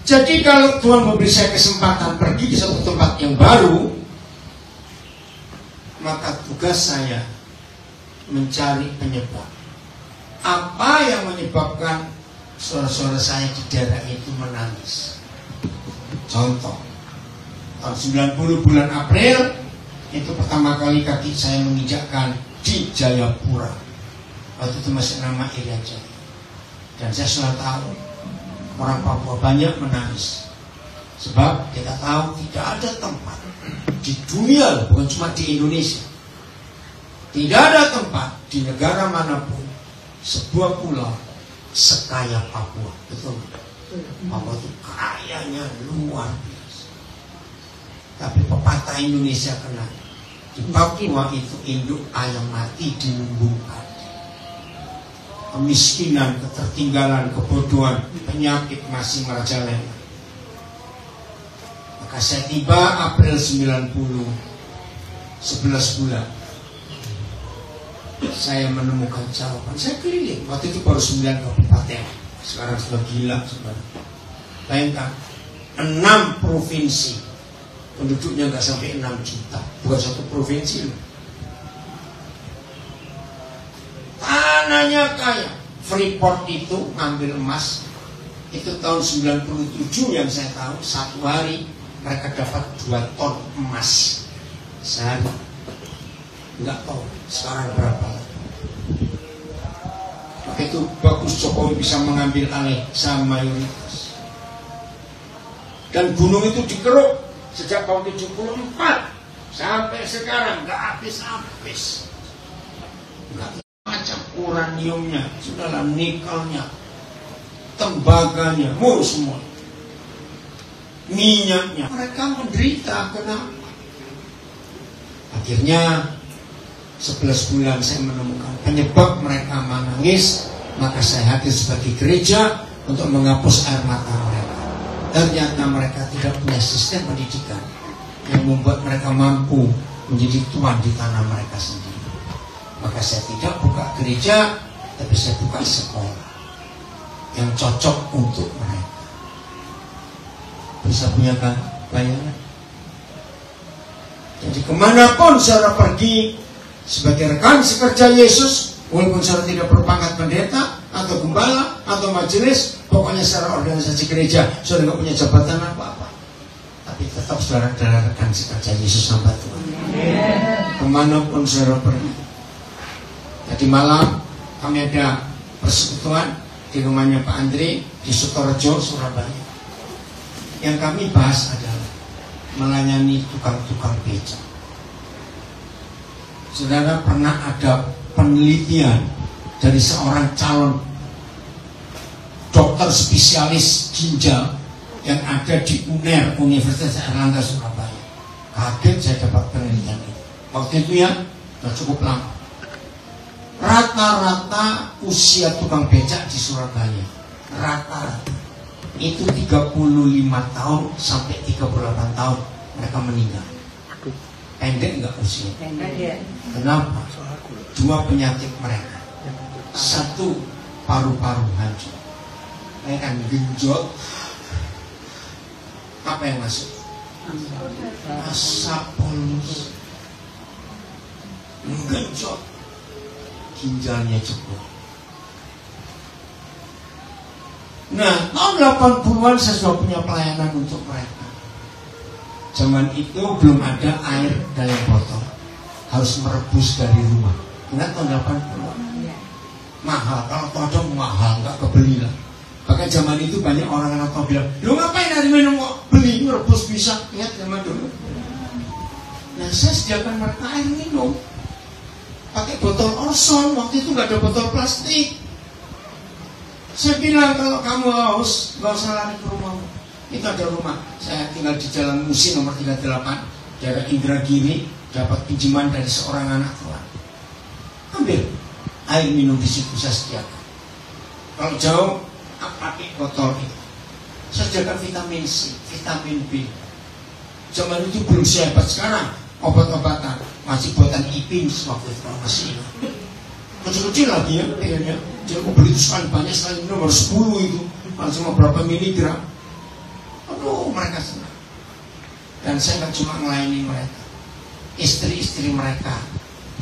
Jadi kalau Tuhan memberi saya kesempatan pergi ke satu tempat yang baru, maka tugas saya mencari penyebab. Apa yang menyebabkan saudara-saudara saya di daerah itu menangis? Contoh, tahun 90 bulan April, itu pertama kali kaki saya menginjakkan di Jayapura. Waktu itu masih nama Irian Jaya. Dan saya sudah tahu orang Papua banyak menangis. Sebab kita tahu tidak ada tempat di dunia, bukan cuma di Indonesia, tidak ada tempat di negara manapun sebuah pulau sekaya Papua. Betul? Papua itu kayanya luar biasa. Tapi pepatah Indonesia kena, di Papua itu induk ayam mati di lumbung padi. Kemiskinan, ketertinggalan, kebodohan, penyakit masih merajalela. Maka saya tiba April 90, 11 bulan, saya menemukan jawaban. Saya keliling, waktu itu baru 9 kabupaten, sekarang sudah gila. Bayangkan, 6 provinsi, penduduknya nggak sampai 6 juta, bukan satu provinsi loh. Tanahnya kaya. Freeport itu ngambil emas Itu tahun 97 yang saya tahu, satu hari mereka dapat 2 ton emas sehari. Enggak tahu sekarang berapa. Maka itu bagus Jokowi bisa mengambil alih saham mayoritas. Dan gunung itu dikeruk sejak tahun 74 sampai sekarang nggak habis-habis. Nggak macam uraniumnya, sudahlah nikelnya, tembaganya, semua. Minyaknya, mereka menderita. Kenapa? Akhirnya 11 bulan saya menemukan penyebab mereka menangis. Maka saya hadir sebagai gereja untuk menghapus air mata mereka. Ternyata mereka tidak punya sistem pendidikan yang membuat mereka mampu menjadi tuan di tanah mereka sendiri. Maka saya tidak buka gereja, tapi saya buka sekolah yang cocok untuk mereka. Bisa punya bayangan? Jadi kemanapun saudara pergi sebagai rekan sekerja Yesus, walaupun saudara tidak berpangkat pendeta atau gembala atau majelis, pokoknya secara organisasi gereja saudara tidak punya jabatan apa-apa, tapi tetap saudara adalah rekan sekerja Yesus hamba Tuhan. Kemanapun saudara pergi. Jadi malam kami ada persekutuan di rumahnya Pak Andre di Sukorejo, Surabaya. Yang kami bahas adalah melayani tukang-tukang becak. Saudara, pernah ada penelitian dari seorang calon dokter spesialis ginjal yang ada di UNER, Universitas Airlangga Surabaya. Kaget saya dapat penelitian itu. Waktu itu ya, sudah cukup lama. Rata-rata usia tukang becak di Surabaya, rata-rata itu 35 tahun sampai 38 tahun mereka meninggal. Pendek enggak usia? Pendek. Kenapa? 2 penyakit mereka. 1, paru-paru hancur. Mereka genjot. Apa yang masuk? Asap polusi. Genjot. Ginjalnya jebol. Nah, tahun 80-an saya sudah punya pelayanan untuk mereka. Zaman itu belum ada air dalam botol, harus merebus dari rumah. Ingat tahun 80-an? Mahal, kalau todong mahal, nggak kebeli lah. Bahkan zaman itu banyak orang-orang tua bilang, lu ngapain hari minum kok beli, merebus bisa. Ingat zaman dulu. Nah, saya sediakan mereka air minum pakai botol Orson. Waktu itu nggak ada botol plastik. Saya bilang kalau kamu haus, gak usah lari ke rumahmu. Itu ada rumah. Saya tinggal di Jalan Musi nomor 38, daerah Indragiri. Dapat pinjaman dari seorang anak tua. Ambil air minum di situ, saya sediakan. Kalau jauh, pakai botol itu. Saya sediakan vitamin C, vitamin B. Zaman itu belum sehebat sekarang. Obat-obatan masih buatan Ipin waktu itu masih kecil-kecil lagi ya, kayaknya. Jadi aku beli itu sekali banyak, sekali nomor 10 itu cuma berapa miligram. Aduh, mereka senang. Dan saya nggak cuma melayani mereka, istri-istri mereka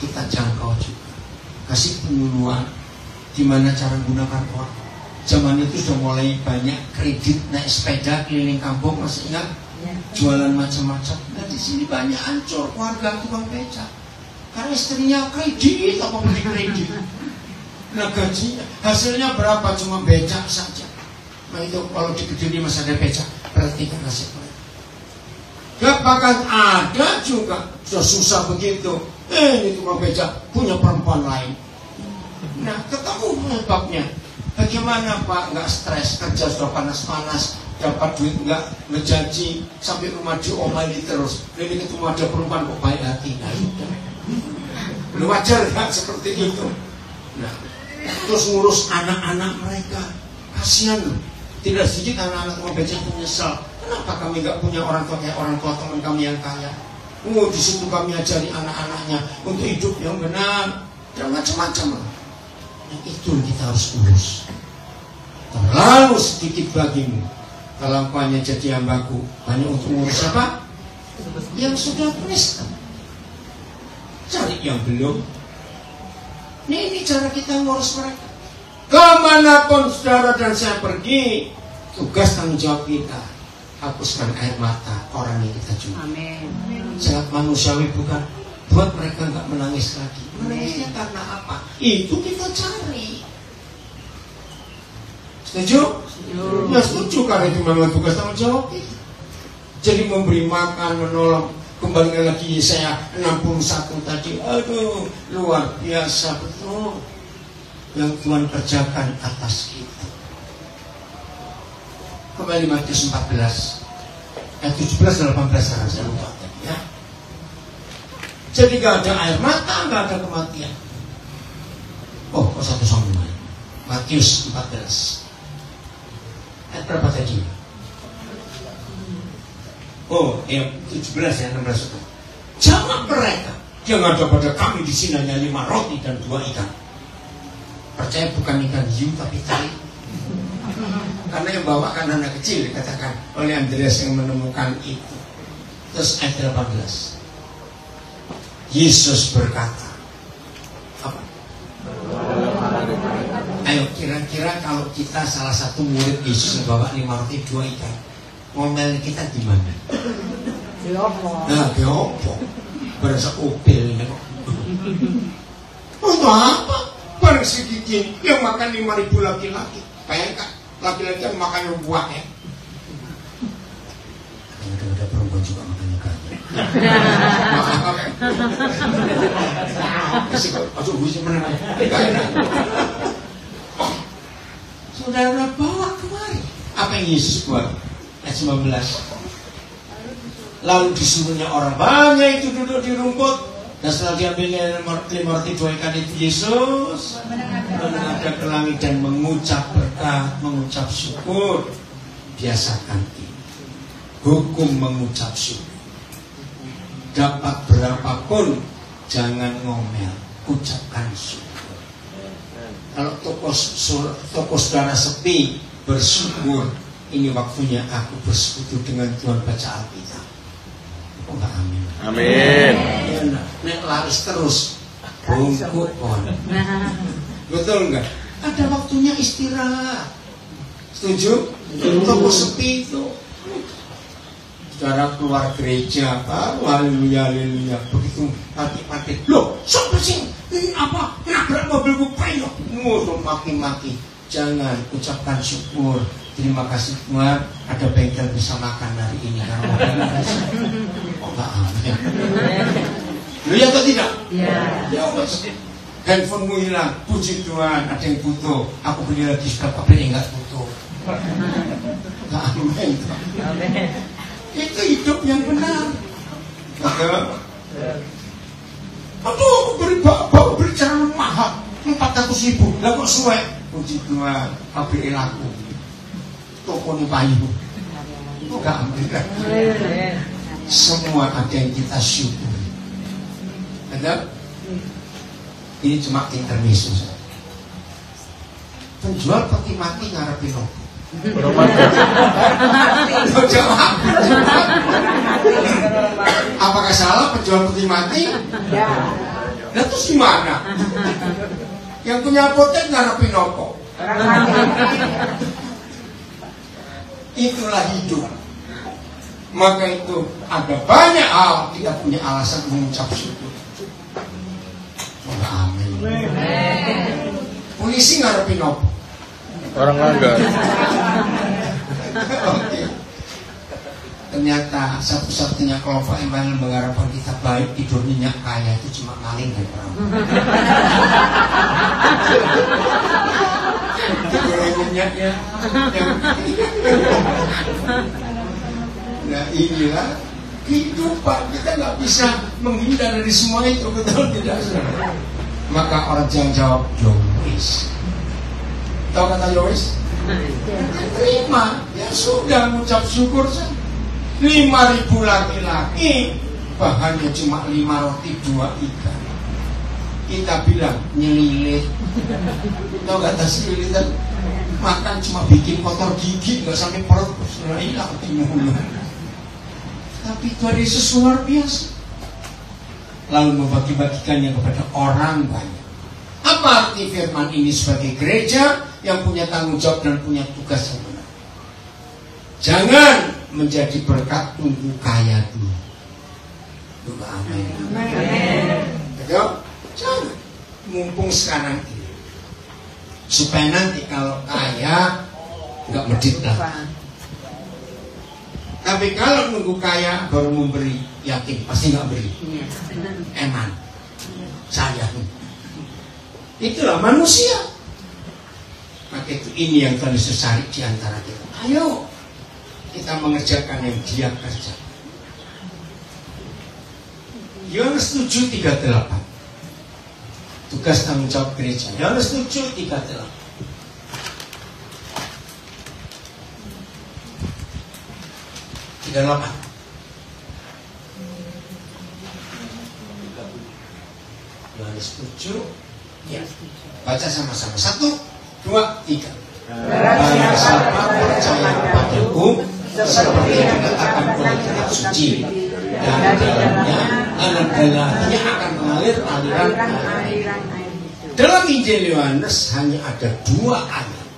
kita jangkau juga, kasih penyuluhan gimana cara gunakan uang. Zaman itu sudah mulai banyak kredit naik sepeda keliling kampung, masih ingat? Jualan macam-macam. Dan di sini banyak hancur keluarga tukang becak karena istrinya kredit, apa beli kredit. Nah gajinya, hasilnya berapa? Cuma becak saja. Nah itu kalau di Kediri masih ada becak, berarti kan nasib mereka. Gak bakal ada juga, sudah susah begitu. Ini tukang becak punya perempuan lain. Nah ketemu sebabnya. Bagaimana Pak nggak stres, kerja sudah panas-panas, dapat duit nggak ngejanji, sampai rumah diomali terus. Ini ketemu ada perempuan kok baik hati. Nah udah. Lu wajar nggak seperti itu? Nah, terus ngurus anak-anak mereka, kasihan loh. Tidak sedikit anak-anak tukang becak menyesal. Kenapa kami nggak punya orang tua kayak orang tua teman kami yang kaya? Di situ kami ajari anak-anaknya untuk hidup yang benar dan macam-macam. Yang itu kita harus urus. Terlalu sedikit bagimu kalau engkau hanya jadi hambaku, hanya untuk ngurus apa? Yang sudah Kristen. Cari yang belum. Ini cara kita ngurus mereka. Kemanapun saudara dan saya pergi, tugas tanggung jawab kita, hapuskan air mata orang yang kita jumpai. Amin. Sangat manusiawi bukan? Buat mereka nggak menangis lagi. Menangisnya karena apa? Itu kita cari. Setuju? Ya setuju, karena itu memang tugas tanggung jawab kita. Jadi memberi makan, menolong. Kembalikan lagi Yesaya 61 tadi. Aduh, luar biasa betul yang Tuhan kerjakan atas kita. Kembali Matius 14 ayat 17 dan 18 sekarang saya lupa tadi ya. Jadi gak ada air mata, gak ada kematian. Oh, kok satu sambungan. Matius 14 ayat berapa tadi? Oh, yang 17 ya, 16. Jawab mereka, yang ada pada kami di sini hanya 5 roti dan 2 ikan. Percaya bukan ikan hiu tapi tai. Karena yang bawa kan anak kecil, dikatakan oleh Andreas yang menemukan itu. Terus ayat 18. Yesus berkata, apa? Ayo, kira-kira kalau kita salah satu murid Yesus yang bawa 5 roti 2 ikan, ngomel kita di mana? Di opo? Nah, di opo? Berasa opel ini kok. Untuk apa? Barang sedikit yang makan 5.000 laki-laki. Bayangkan, laki-laki yang makan buah ya. Ada perempuan juga makannya kaya. Maaf. Masih kok, aduh gue sih menang. Saudara bawa kemari. Apa yang Yesus buat? Ayat 19. Lalu disuruhnya orang banyak itu duduk di rumput. Dan setelah diambilnya 5 roti 2 ikan itu, Yesus menghadap ke langit dan mengucap berkat, mengucap syukur. Biasakan ini. Hukum mengucap syukur. Dapat berapapun, jangan ngomel, ucapkan syukur. Kalau toko saudara sepi, bersyukur. Ini waktunya aku bersekutu dengan Tuhan, baca Alkitab. Oh enggak, amin. Amin. Nek laris terus bungkuk kon. Betul enggak? Ada waktunya istirahat. Setuju? Toko sepi itu. Saudara keluar gereja, haleluya, haleluya. Begitu mati-mati. Loh, sok bersih. Ini apa? Nabrak mobilku payung. Musuh maki-maki. Jangan, ucapkan syukur. Terima kasih Tuhan, ada bengkel bisa makan hari ini karena mobilnya bisa. Oh enggak, amin. Lu ya atau tidak? Iya. Ya wes. Handphonemu hilang, puji Tuhan, ada yang butuh. Aku beli lagi sudah kabelnya enggak butuh. Enggak, amin. Amin. Itu hidup yang benar. Aduh, bawa beri cara mahal 400.000. Lah kok suwe? Puji Tuhan, kabel laku. Toko ini payu. Enggak, amin. Semua ada yang kita syukuri. Ada? Ini cuma intermezzo. Penjual peti mati ngarepin apa? Jawab. Apakah salah penjual peti mati? Ya. Nah terus gimana? Yang punya apotek ngarepin apa? Itulah hidup. Maka itu ada banyak hal tidak punya alasan mengucap syukur. Oh, amin. Polisi ngarepin apa? Orang langgar. Oke. Ternyata satu-satunya kelompok yang paling mengharapkan kita baik, tidur nyenyak, kaya itu cuma maling dan perampok. Tidur nyenyak ya. Nah inilah kehidupan. Kita nggak bisa menghindar dari semua itu, betul tidak? Maka orang jangan jawab Yowis. Tahu kata Yowis? Terima. Ya sudah, mengucap syukur saja. 5.000 laki-laki, bahannya cuma 5 roti 2 ikan. Kita bilang nyelilit. Tahu kata selilitan? Makan cuma bikin kotor gigi, nggak sampai perut, hilang di mulut. Tapi Tuhan Yesus luar biasa. Lalu membagi-bagikannya kepada orang banyak. Apa arti firman ini sebagai gereja yang punya tanggung jawab dan punya tugas yang benar? Jangan menjadi berkat tunggu kaya dulu. Tunggu amin. Betul? Jangan. Mumpung sekarang ini. Supaya nanti kalau kaya nggak medit lah. Tapi kalau nunggu kaya baru memberi, yakin pasti nggak beri. Eman. Saya. Itulah manusia. Maka itu ini yang Tuhan Yesus cari di antara kita. Ayo kita mengerjakan yang Dia kerjakan. Yohanes 7:38. Tugas tanggung jawab gereja. Yohanes 7:38. Yohanes 7. Ya. Baca sama-sama. 1, 2, 3. Barang siapa percaya kepadaku, seperti yang dikatakan oleh kitab suci, dan dalamnya akan mengalir aliran air. Dalam Injil Yohanes hanya ada 2 ayat,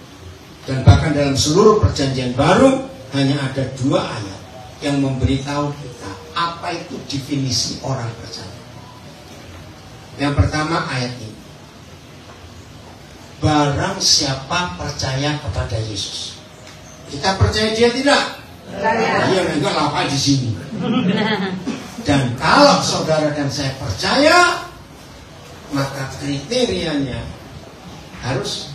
dan bahkan dalam seluruh perjanjian baru hanya ada 2 ayat yang memberitahu kita apa itu definisi orang percaya. Yang pertama ayat ini. Barang siapa percaya kepada Yesus. Kita percaya Dia tidak? Dia enggak lapar di sini. Dan kalau saudara dan saya percaya, maka kriterianya harus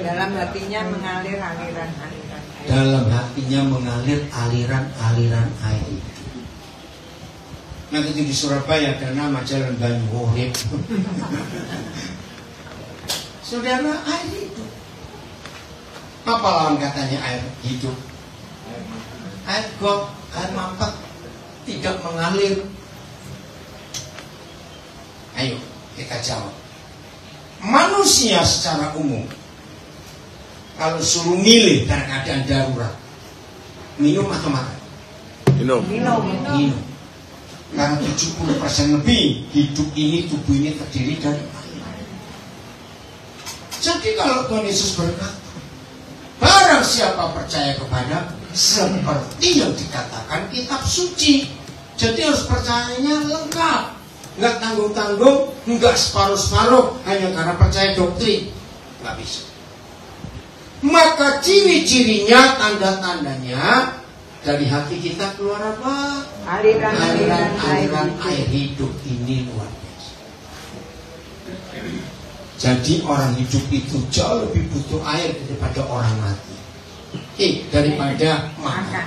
dalam hatinya mengalir aliran air. Dalam hatinya mengalir aliran air itu. Nah, itu di Surabaya ada nama Jalan Banyuurip. Saudara, air hidup. Apa lawan katanya air hidup? Air got, air mampet tidak mengalir. Ayo kita jawab. Manusia secara umum kalau suruh milih dalam keadaan darurat, minum atau makan? Minum. Karena 70% lebih hidup ini, tubuh ini terdiri dari air. Jadi kalau Tuhan Yesus berkata, barang siapa percaya kepada, seperti yang dikatakan kitab suci. Jadi harus percayanya lengkap, nggak tanggung-tanggung, nggak separuh-separuh hanya karena percaya doktrin, nggak bisa. Maka ciri-cirinya, tanda-tandanya dari hati kita keluar apa? Aliran air hidup ini luar biasa. Jadi orang hidup itu jauh lebih butuh air daripada orang mati. Daripada makan.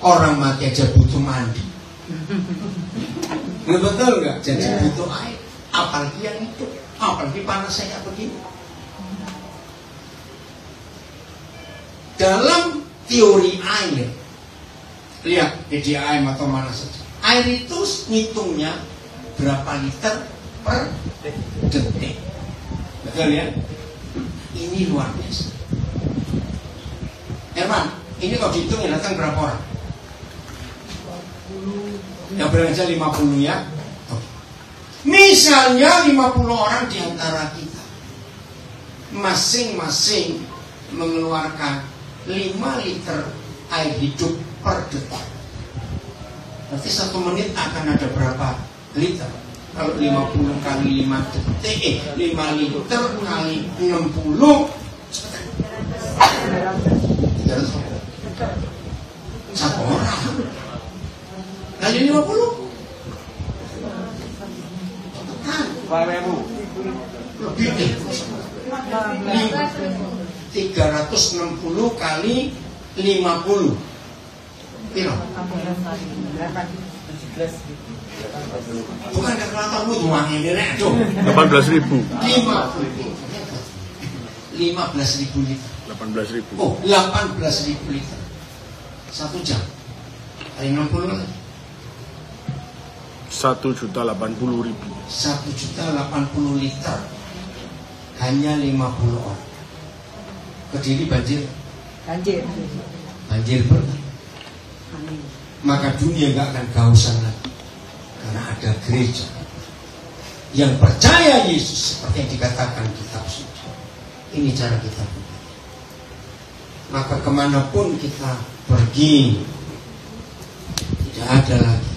Orang mati aja butuh mandi. Betul nggak? Jadi butuh air. Apalagi yang hidup. Apalagi panasnya kayak begini. Dalam teori air, lihat PDAM atau mana saja, air itu ngitungnya berapa liter per detik. Betul ya? Ini luar biasa. Herman, ini kalau dihitung yang datang berapa orang? Yang belanja 50 ya. Misalnya 50 orang di antara kita masing-masing mengeluarkan 5 liter air hidup per detik. Berarti 1 menit akan ada berapa liter? Kalau 50 kali 5 detik, 5 liter kali 60, 1 orang. Kali 50 lebih deh. 360 kali 50 piro? Bukan kalkulatormu uangnya direk dong. 18.000. 15.000 liter. 18.000. Oh, 18.000 liter. 1 jam. Kali 60 kan? 1.080.000. 1.080 liter. Hanya 50 orang. Kediri banjir. Banjir benar. Maka dunia gak akan kehausan lagi. Karena ada gereja yang percaya Yesus seperti yang dikatakan kitab suci. Ini cara kita. Maka kemanapun kita pergi, tidak ada lagi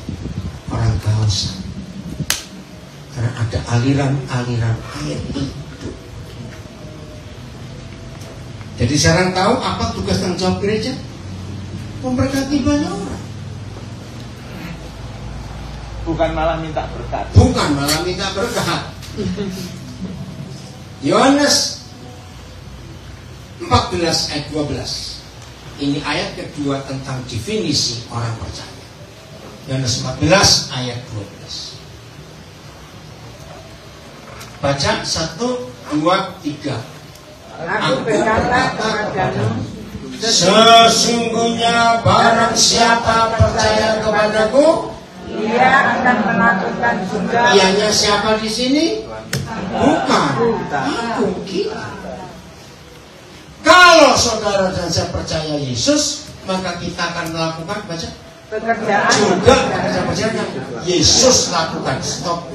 orang kehausan, karena ada aliran-aliran air hidup. Jadi sekarang tahu apa tugas tanggung jawab gereja? Memberkati banyak orang. Bukan malah minta berkat. Bukan malah minta berkat. Yohanes 14 ayat 12. Ini ayat kedua tentang definisi orang percaya. Yohanes 14 ayat 12. Baca 1, 2, 3. Aku berkata kepadamu, sesungguhnya barang siapa percaya kepadaku, ia akan melakukan juga. ianya siapa di sini? Bukan aku, kita. Kalau saudara dan saya percaya Yesus, maka kita akan melakukan Pekerjaan juga pekerjaan yang Yesus lakukan. Stop.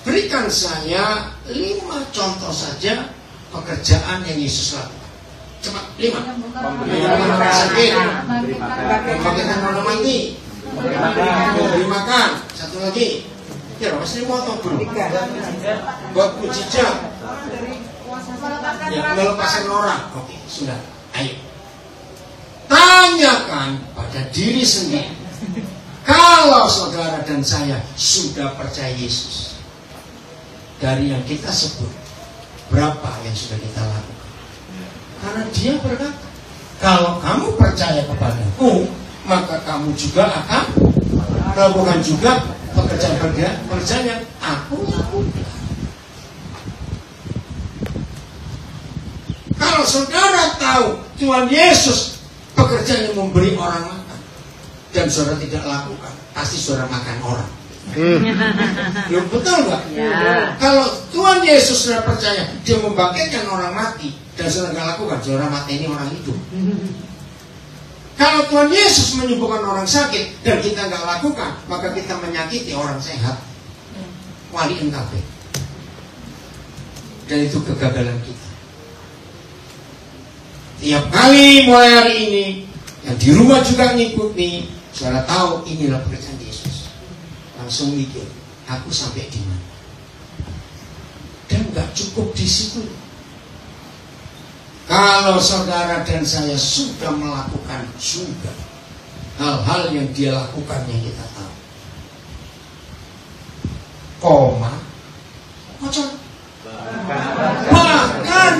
Berikan saya 5 contoh saja pekerjaan yang Yesus lakukan. Cepat, 5. Menyembuhkan orang sakit, membangkitkan orang mati, memberi makan. Satu lagi, ya pasti moto bro. Buat mujizat, ya melepaskan orang. Oke, sudah. Ayo, tanyakan pada diri sendiri. Kalau saudara dan saya sudah percaya Yesus, dari yang kita sebut, berapa yang sudah kita lakukan? Karena dia berkata, kalau kamu percaya kepadaku, maka kamu juga akan melakukan juga pekerjaan yang aku lakukan. Kalau saudara tahu Tuhan Yesus pekerjaan yang memberi orang makan, dan saudara tidak lakukan, pasti saudara makan orang. Ya, betul nggak? Ya. Kalau Tuhan Yesus sudah percaya dia membangkitkan orang mati dan saudara nggak lakukan, saudara mati ini orang hidup. Kalau Tuhan Yesus menyembuhkan orang sakit dan kita nggak lakukan, maka kita menyakiti orang sehat. Wali NKB. Dan itu kegagalan kita. Tiap kali mulai hari ini, yang di rumah juga ngikuti, saudara tahu inilah pekerjaan Yesus. Langsung mikir, aku sampai di mana? Dan nggak cukup di situ. Kalau saudara dan saya sudah melakukan juga hal-hal yang dia lakukan yang kita tahu, bahkan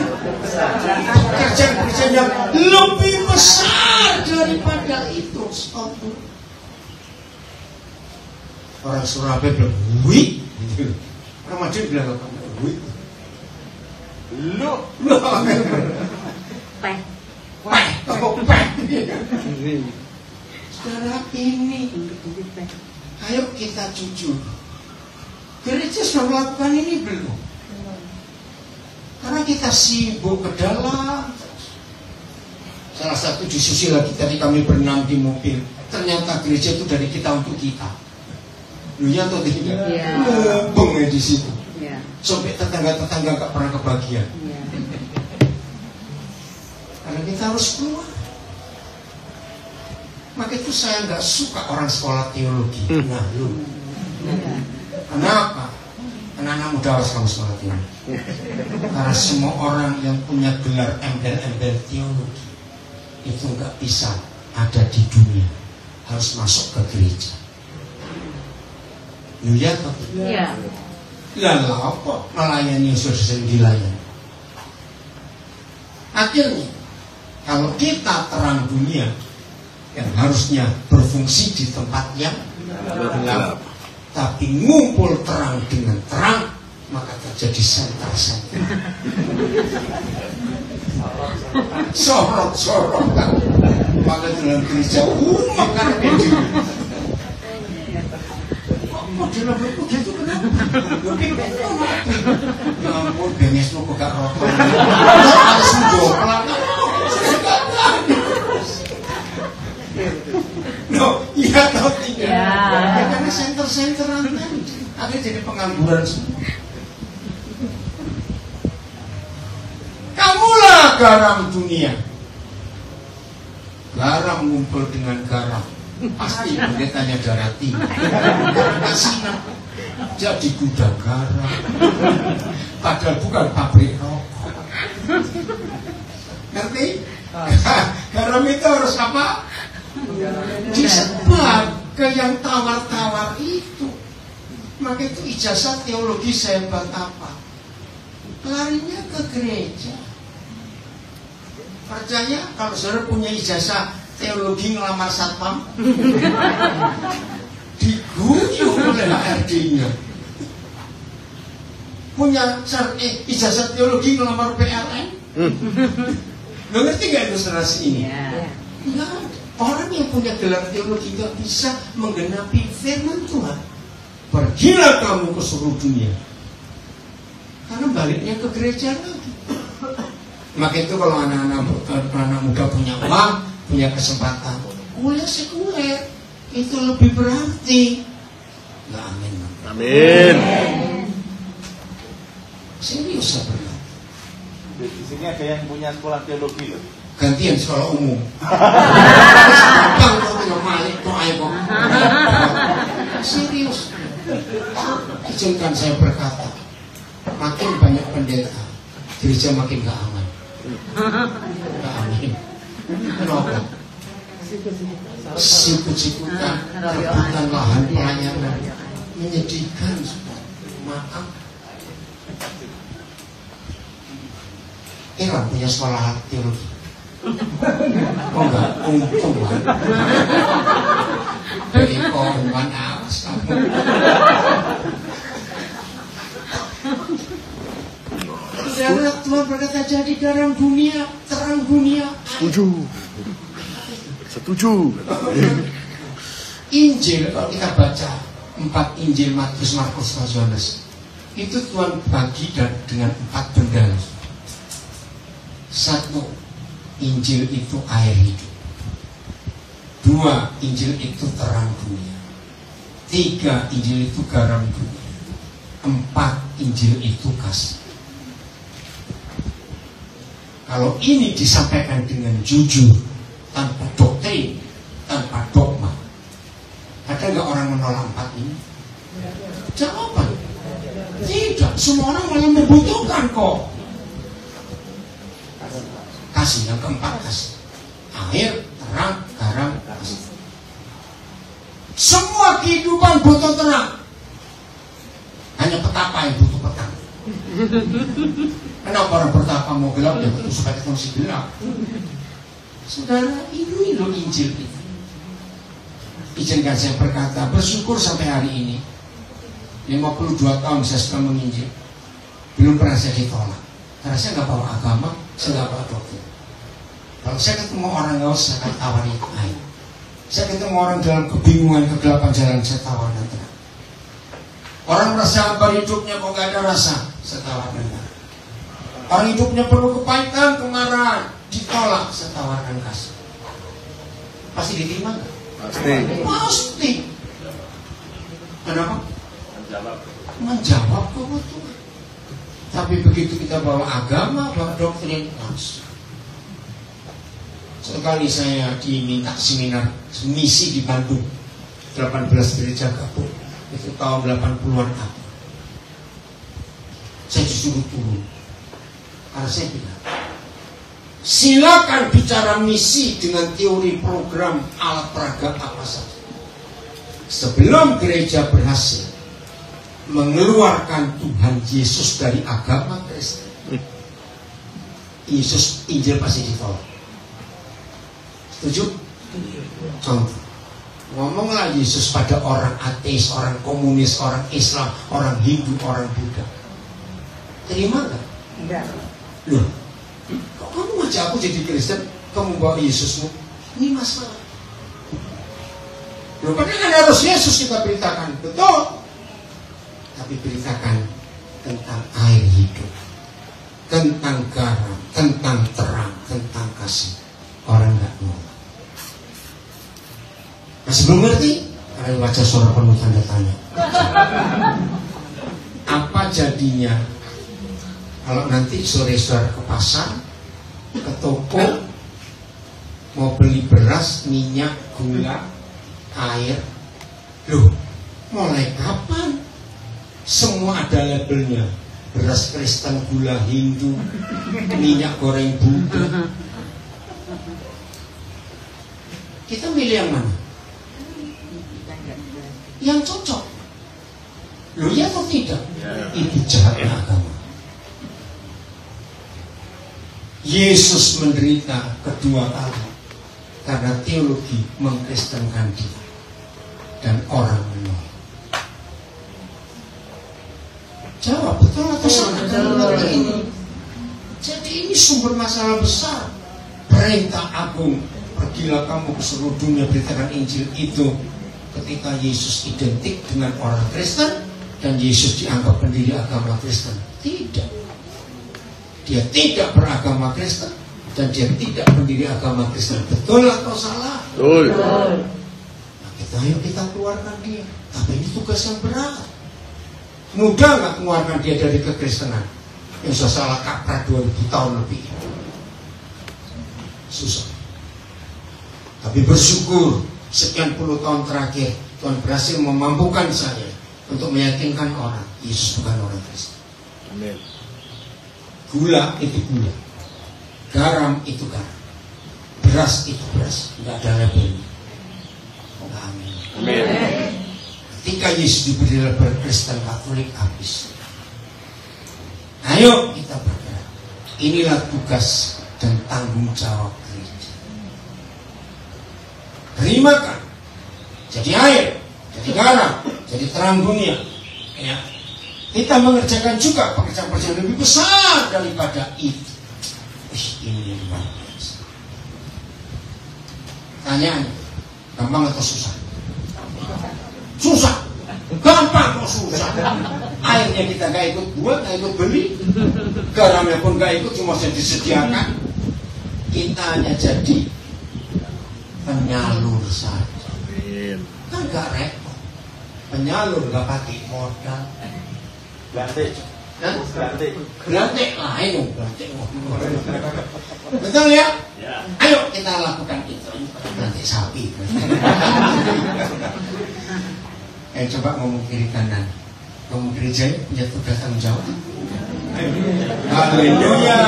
pekerjaan yang lebih besar daripada itu. Stop. Orang Surabaya bilang, wih. Orang Madiun bilang apa? Wih. Lu. Peh. Saudara ini, ayo kita jujur. Gereja sudah melakukan ini belum? Karena kita sibuk ke dalam. Salah satu diskusi lagi tadi kami berenam di mobil. Ternyata gereja itu dari kita untuk kita. Iya atau tidak? Mumpung ya di situ. Ya. Sampai tetangga-tetangga gak pernah kebagian. Ya. Karena kita harus keluar. Maka itu saya nggak suka orang sekolah teologi. Nah, lu. Kenapa? Anak-anak muda harus kamu sekolah teologi. Karena semua orang yang punya gelar embel-embel teologi itu nggak bisa ada di dunia. Harus masuk ke gereja. Ya, Ya. lalu apa melayani Yesus yang dilayani? Akhirnya, kalau kita terang dunia yang harusnya berfungsi di tempat yang gelap, tapi ngumpul terang dengan terang, maka terjadi senter-senter, sorot-sorotan. Maka dalam gereja makan ini. Dalam buku gitu kenapa? Ya ampun, benges lu kok gak rokok. Harus menjoplat. No, iya atau tidak? Ya. Karena senter-senteran kan akhirnya jadi pengangguran semua. Kamulah garam dunia. garam ngumpul dengan garam, pasti pendetanya darah tinggi. Kasihan, jadi gudang garam, padahal bukan pabrik rokok. Ngerti? Garam itu harus apa? Disebar ke yang tawar-tawar itu. Maka itu ijazah teologi sehebat apa? Larinya ke gereja. Percaya kalau saudara punya ijazah teologi ngelamar satpam, diguyur oleh HRD-nya. Punya ijazah teologi ngelamar PLN, lo ngerti gak ilustrasi ini? Nah, orang yang punya gelar teologi gak bisa menggenapi firman Tuhan. Pergilah kamu ke seluruh dunia, karena baliknya ke gereja lagi. Maka itu kalau anak muda punya uang, punya kesempatan, kuliah sekuler itu lebih berarti. Nah, amin. Amin. Serius sebenarnya. Di sini ada yang punya sekolah teologi loh. Gantian sekolah umum. Bang, kok nggak malik kok ayo. Serius. Izinkan saya berkata, makin banyak pendeta, gereja makin gak aman. Gak aman. Kenapa? Sikut-sikutan, rebutan lahan pelayanan, menyedihkan. Maaf. Iran punya sekolah teologi. Oh enggak, Tuhan. Dari Tuhan awas kamu. Saudara, Tuhan berkata jadi garam dunia, terang dunia. Setuju. Injil, kalau kita baca 4 Injil Matius, Markus, dan Yohanes, itu Tuhan bagi dengan 4 benda. 1, Injil itu air hidup. 2, Injil itu terang dunia. 3, Injil itu garam dunia. 4, Injil itu kasih. Kalau ini disampaikan dengan jujur, tanpa doktrin, tanpa dogma, ada nggak orang menolak 4 ini? Jawaban tidak. Semua orang malah membutuhkan kok. Kasih, yang keempat kasih. Air, terang, garam, kasih. Semua kehidupan butuh terang. Hanya petapa yang butuh petang. Kenapa orang bertapa mau gelap? Ya betul supaya kita masih gelap. Saudara, ini loh Injil itu. Izinkan saya berkata, bersyukur sampai hari ini 52 tahun saya sudah menginjil, belum pernah saya ditolak. Karena saya nggak bawa agama, saya nggak bawa doktrin. Kalau saya ketemu orang gaus, saya akan tawari air. Saya ketemu orang dalam kebingungan, kegelapan jalan, saya tawarkan terang. Orang merasa hambar hidupnya kok gak ada rasa, saya tawarkan terang. Orang hidupnya penuh kepahitan, kemarahan, ditolak, saya tawarkan kasih. Pasti diterima nggak? Pasti. Pasti. Kenapa? Menjawab kebutuhan. Tapi begitu kita bawa agama, bawa doktrin, langsung. Sekali saya diminta seminar misi di Bandung, 18 gereja gabung, itu tahun 80-an apa. Saya disuruh turun. Karena saya bilang, silakan bicara misi dengan teori program alat peraga apa saja. Sebelum gereja berhasil mengeluarkan Tuhan Yesus dari agama Kristen, Yesus Injil pasti ditolak. Setuju? Contoh, ngomonglah Yesus pada orang ateis, orang komunis, orang Islam, orang Hindu, orang Buddha. Terima nggak? Enggak. Loh, kok kamu ngajak aku jadi Kristen, kamu bawa Yesusmu? Ini masalah. Loh, padahal kan harus Yesus kita beritakan, betul. Tapi beritakan tentang air hidup, tentang garam, tentang terang, tentang kasih. Orang nggak mau. Masih belum ngerti? Karena baca suara penuh tanda tanya. Apa jadinya kalau nanti sore-sore ke pasar, ke toko, mau beli beras, minyak, gula, air. Loh, mulai kapan? Semua ada labelnya. Beras Kristen, gula Hindu, minyak goreng Buddha. Kita milih yang mana? Yang cocok. Loh, ya atau tidak? Itu jahatnya agama. Yesus menderita kedua kali karena teologi mengkristenkan dia dan orang menolak. Jawab, betul atau salah? Jadi ini sumber masalah besar. Perintah agung, pergilah kamu ke seluruh dunia beritakan Injil, itu ketika Yesus identik dengan orang Kristen dan Yesus dianggap pendiri agama Kristen. Tidak. Dia tidak beragama Kristen dan dia tidak pendiri agama Kristen. Betul atau salah? Betul. Nah, ayo kita keluarkan dia. Tapi ini tugas yang berat. Mudah nggak mengeluarkan dia dari kekristenan yang sudah salah kaprah 2000 tahun lebih? Susah. Tapi bersyukur sekian puluh tahun terakhir Tuhan berhasil memampukan saya untuk meyakinkan orang Yesus bukan orang Kristen. Amin. Gula itu gula, garam itu garam, beras itu beras, tidak ada labelnya. Amin. Amin. Ketika Yesus diberi label Kristen Katolik, habis. Ayo kita bergerak. Inilah tugas dan tanggung jawab gereja. Terimakan. Jadi air, jadi garam, jadi terang dunia. Ya. Kita mengerjakan juga pekerjaan-pekerjaan lebih besar daripada itu. Ini luar biasa. Tanyaan, gampang atau susah? Susah. Gampang kok susah. Airnya kita gak ikut buat, gak ikut beli. Garamnya pun gak ikut, cuma sudah disediakan. Kita hanya jadi penyalur saja. Amin. Kan gak repot. Penyalur gak pakai modal. Ganti. Ganti lain, ganti. Betul ya? Ya. Ayo kita lakukan itu. Ganti sapi. Coba ngomong kiri kanan. Ngomong gereja punya tugas tanggung jawab. Haleluya.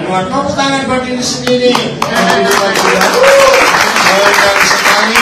Buat tepuk tangan buat diri sendiri. Haleluya sekali.